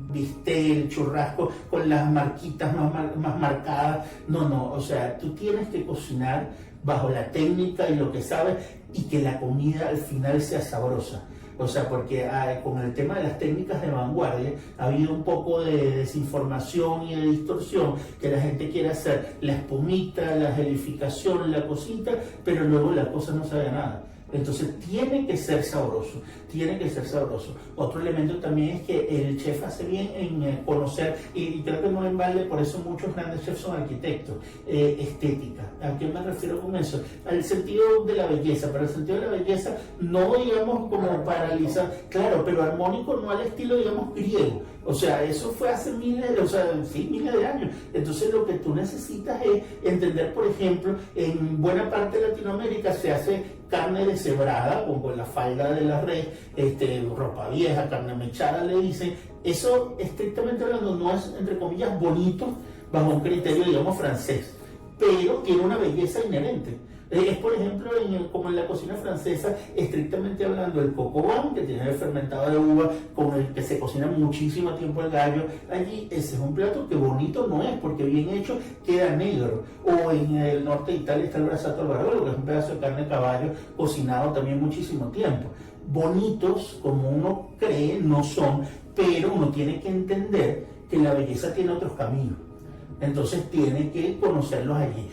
bistec, el churrasco con las marquitas más marcadas. No, o sea, tú tienes que cocinar bajo la técnica y lo que sabes y que la comida al final sea sabrosa. O sea, porque con el tema de las técnicas de vanguardia ha habido un poco de desinformación y de distorsión, que la gente quiere hacer la espumita, la gelificación, la cosita, pero luego la cosa no sabe a nada. Entonces tiene que ser sabroso, tiene que ser sabroso. Otro elemento también es que el chef hace bien en conocer, y creo que no en balde, por eso muchos grandes chefs son arquitectos, estética. ¿A qué me refiero con eso? Al sentido de la belleza, pero el sentido de la belleza no, digamos, como paralizar, claro, pero armónico, no al estilo, digamos, griego. O sea, eso fue hace miles de años. Entonces lo que tú necesitas es entender, por ejemplo, en buena parte de Latinoamérica se hace carne deshebrada, con la falda de la res, ropa vieja, carne mechada, le dicen. Eso, estrictamente hablando, no es, entre comillas, bonito bajo un criterio, digamos, francés, pero tiene una belleza inherente. Es, por ejemplo, como en la cocina francesa, estrictamente hablando, el coq au vin, que tiene el fermentado de uva, con el que se cocina muchísimo tiempo el gallo. Allí ese es un plato que bonito no es, porque bien hecho queda negro. O en el norte de Italia está el brasato al barolo, que es un pedazo de carne de caballo cocinado también muchísimo tiempo. Bonitos, como uno cree, no son, pero uno tiene que entender que la belleza tiene otros caminos. Entonces tiene que conocerlos allí.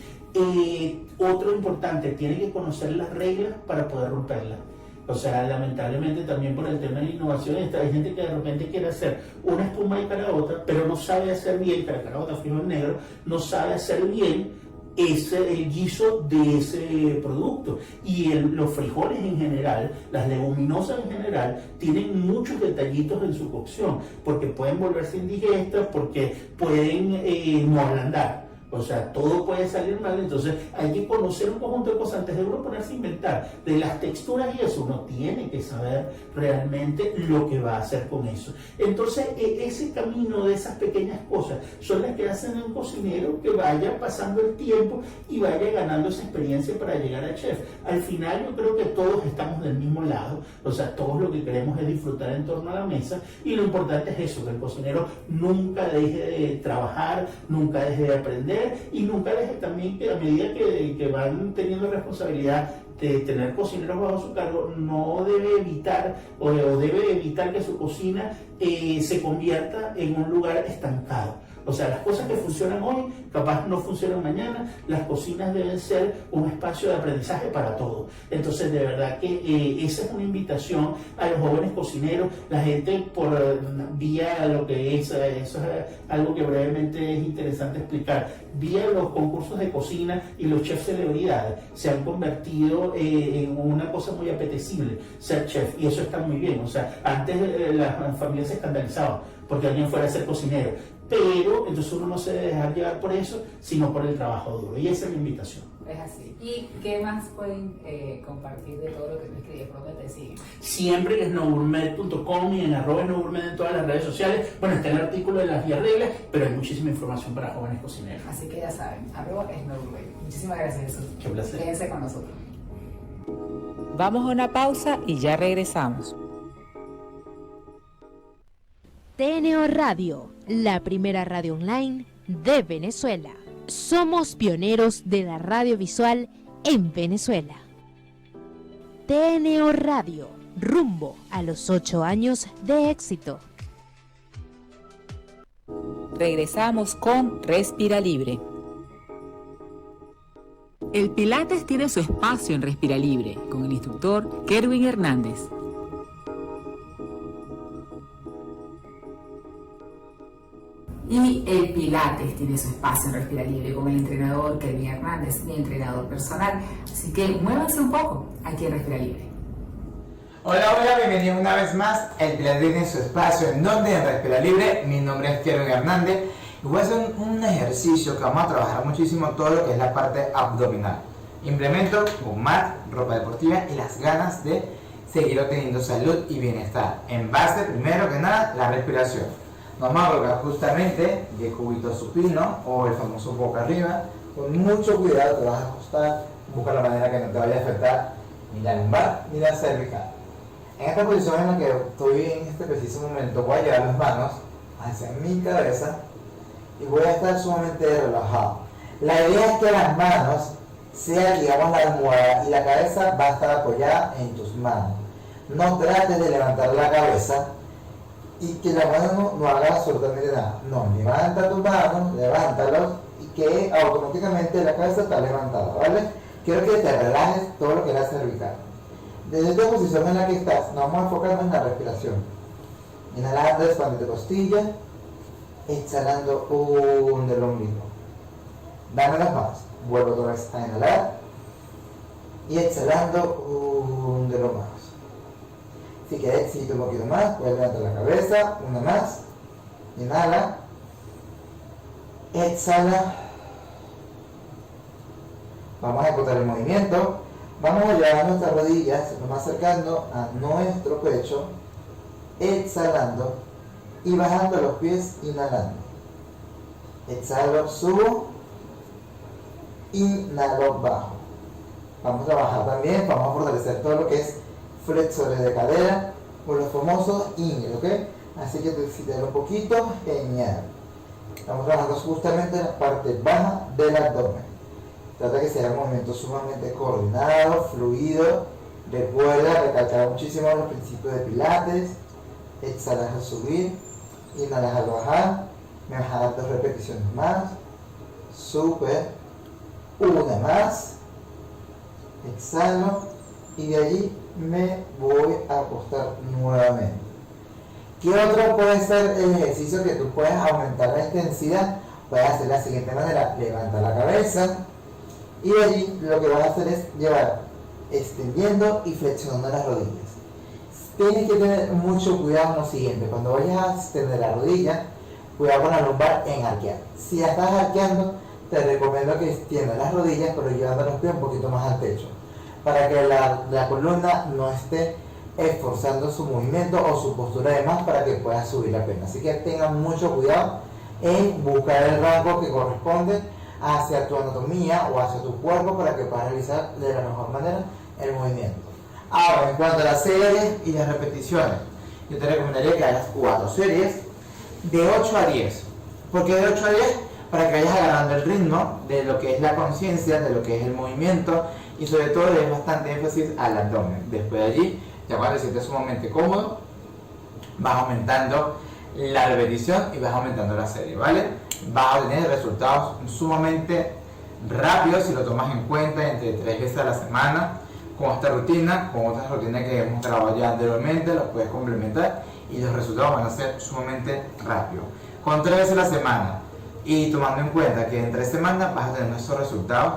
Otro importante, tiene que conocer las reglas para poder romperlas. O sea, lamentablemente también por el tema de la innovación, hay gente que de repente quiere hacer una espuma de caraota, pero no sabe hacer bien, caraota, frijol negro, no sabe hacer bien el guiso de ese producto. Y los frijoles en general, las leguminosas en general, tienen muchos detallitos en su cocción, porque pueden volverse indigestas, porque pueden no ablandar. O sea, todo puede salir mal, entonces hay que conocer un conjunto de cosas antes de uno ponerse a inventar. De las texturas y eso, uno tiene que saber realmente lo que va a hacer con eso. Entonces, ese camino de esas pequeñas cosas son las que hacen a un cocinero que vaya pasando el tiempo y vaya ganando esa experiencia para llegar a chef. Al final, yo creo que todos estamos del mismo lado, o sea, todos lo que queremos es disfrutar en torno a la mesa, y lo importante es eso, que el cocinero nunca deje de trabajar, nunca deje de aprender, y nunca deje también que a medida que van teniendo responsabilidad de tener cocineros bajo su cargo, no debe evitar o debe evitar que su cocina se convierta en un lugar estancado. O sea, las cosas que funcionan hoy, capaz no funcionan mañana. Las cocinas deben ser un espacio de aprendizaje para todos. Entonces, de verdad que esa es una invitación a los jóvenes cocineros. La gente por vía lo que eso es algo que brevemente es interesante explicar. Vía los concursos de cocina y los chefs celebridades se han convertido en una cosa muy apetecible ser chef, y eso está muy bien. O sea, antes las familias se escandalizaban porque alguien fuera a ser cocinero, pero entonces uno no se debe dejar llevar por eso, sino por el trabajo duro, y esa es mi invitación. Es así. ¿Y qué más pueden compartir de todo lo que tú escribes? ¿Por dónde te siguen? Siempre en esnogourmet.com y en @esnogourmet en todas las redes sociales. Bueno, está el artículo de las 10 reglas, pero hay muchísima información para jóvenes cocineros. Así que ya saben, @esnogourmet. Muchísimas gracias, Jesús. Qué placer. Quédense con nosotros. Vamos a una pausa y ya regresamos. TNO Radio, la primera radio online de Venezuela. Somos pioneros de la radio visual en Venezuela. TNO Radio, rumbo a los 8 años de éxito. Regresamos con Respira Libre. El Pilates tiene su espacio en Respira Libre con el instructor Kerwin Hernández. Y el Pilates tiene su espacio en Respira Libre con el entrenador Kerwin Hernández, mi entrenador personal. Así que muévanse un poco aquí en Respira Libre. Hola, bienvenidos una vez más. El Pilates tiene su espacio en donde en Respira Libre. Mi nombre es Kerwin Hernández y voy a hacer un ejercicio que vamos a trabajar muchísimo todo lo que es la parte abdominal. Implemento un mat, ropa deportiva y las ganas de seguir obteniendo salud y bienestar. En base, primero que nada, la respiración. Nos vamos a colocar justamente de cúbito supino o el famoso boca arriba. Con mucho cuidado te vas a ajustar. Busca la manera que no te vaya a afectar ni la lumbar ni la cervical. En esta posición en la que estoy en este preciso momento, voy a llevar las manos hacia mi cabeza y voy a estar sumamente relajado. La idea es que las manos sean, digamos, la almohada y la cabeza va a estar apoyada en tus manos. No trates de levantar la cabeza y que la mano no haga absolutamente nada. No, levanta tus manos, levántalos y que automáticamente la cabeza está levantada, ¿vale? Quiero que te relajes todo lo que es la cervical. Desde esta posición en la que estás, nos vamos a enfocarnos en la respiración. Inhalando, expande tu costilla. Exhalando, hunde el ombligo. Dame las manos. Vuelvo otra vez a inhalar. Y exhalando, hunde los manos. Si quieres, existe un poquito más, puedes levantar la cabeza. Una más. Inhala. Exhala. Vamos a ejecutar el movimiento. Vamos a llevar nuestras rodillas lo más cercano a nuestro pecho, exhalando y bajando los pies, inhalando. Exhalo, subo, inhalo, bajo. Vamos a bajar también, vamos a fortalecer todo lo que es flexores de cadera con los famosos ingles, ¿ok? Así que te excitaré un poquito, genial. Estamos trabajando justamente en la parte baja del abdomen. Trata que sea un movimiento sumamente coordinado, fluido. Recuerda recalcar muchísimo los principios de Pilates. Exhalas al subir, inhalas al bajar. Me vas a dar 2 repeticiones más. Súper. Una más. Exhalo. Y de allí me voy a acostar nuevamente. ¿Qué otro puede ser el ejercicio que tú puedas aumentar la intensidad? Puedes hacer de la siguiente manera. Levanta la cabeza. Y de allí lo que vas a hacer es llevar extendiendo y flexionando las rodillas. Tienes que tener mucho cuidado en lo siguiente. Cuando vayas a extender la rodilla, cuidado con la lumbar en arquear. Si la estás arqueando, te recomiendo que extiendas las rodillas, pero llevando los pies un poquito más al techo, para que la columna no esté esforzando su movimiento o su postura de más para que puedas subir la pierna. Así que tengan mucho cuidado en buscar el rango que corresponde hacia tu anatomía o hacia tu cuerpo para que puedas realizar de la mejor manera el movimiento. Ahora, en cuanto a las series y las repeticiones, yo te recomendaría que hagas 4 series de 8 a 10. ¿Por qué de 8 a 10? Para que vayas agarrando el ritmo de lo que es la conciencia, de lo que es el movimiento y sobre todo le des bastante énfasis al abdomen. Después de allí, ya cuando te sientes sumamente cómodo, vas aumentando la repetición y vas aumentando la serie, ¿vale? Vas a obtener resultados sumamente rápidos si lo tomas en cuenta entre 3 veces a la semana con esta rutina, con otras rutinas que hemos trabajado ya anteriormente, los puedes complementar y los resultados van a ser sumamente rápidos. Con 3 veces a la semana y tomando en cuenta que en 3 semanas vas a tener esos resultados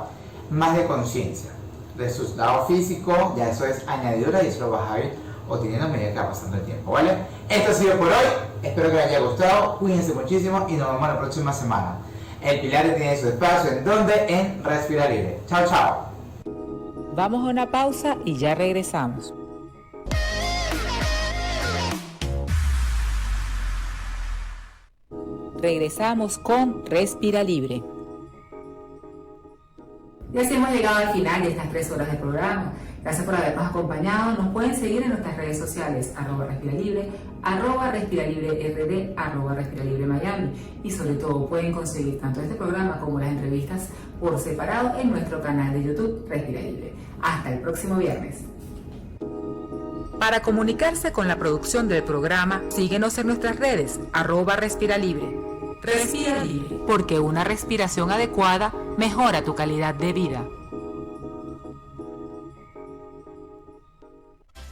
más de conciencia, resultado físico, ya eso es añadidura y eso lo vas a ir obteniendo a medida que va pasando el tiempo, ¿vale? Esto ha sido por hoy, espero que les haya gustado, cuídense muchísimo y nos vemos la próxima semana. El Pilates tiene su espacio, ¿en dónde? En Respira Libre. Chao, chao. Vamos a una pausa y ya regresamos. Regresamos con Respira Libre. Y así hemos llegado al final de estas 3 horas de programa. Gracias por habernos acompañado. Nos pueden seguir en nuestras redes sociales, @respiralibre, @respiralibrerd, @respiralibremiami. Y sobre todo pueden conseguir tanto este programa como las entrevistas por separado en nuestro canal de YouTube Respira Libre. Hasta el próximo viernes. Para comunicarse con la producción del programa, síguenos en nuestras redes, @respiralibre. Respira libre, porque una respiración adecuada mejora tu calidad de vida.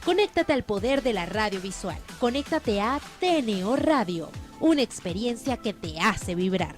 Conéctate al poder de la radio visual. Conéctate a TNO Radio, una experiencia que te hace vibrar.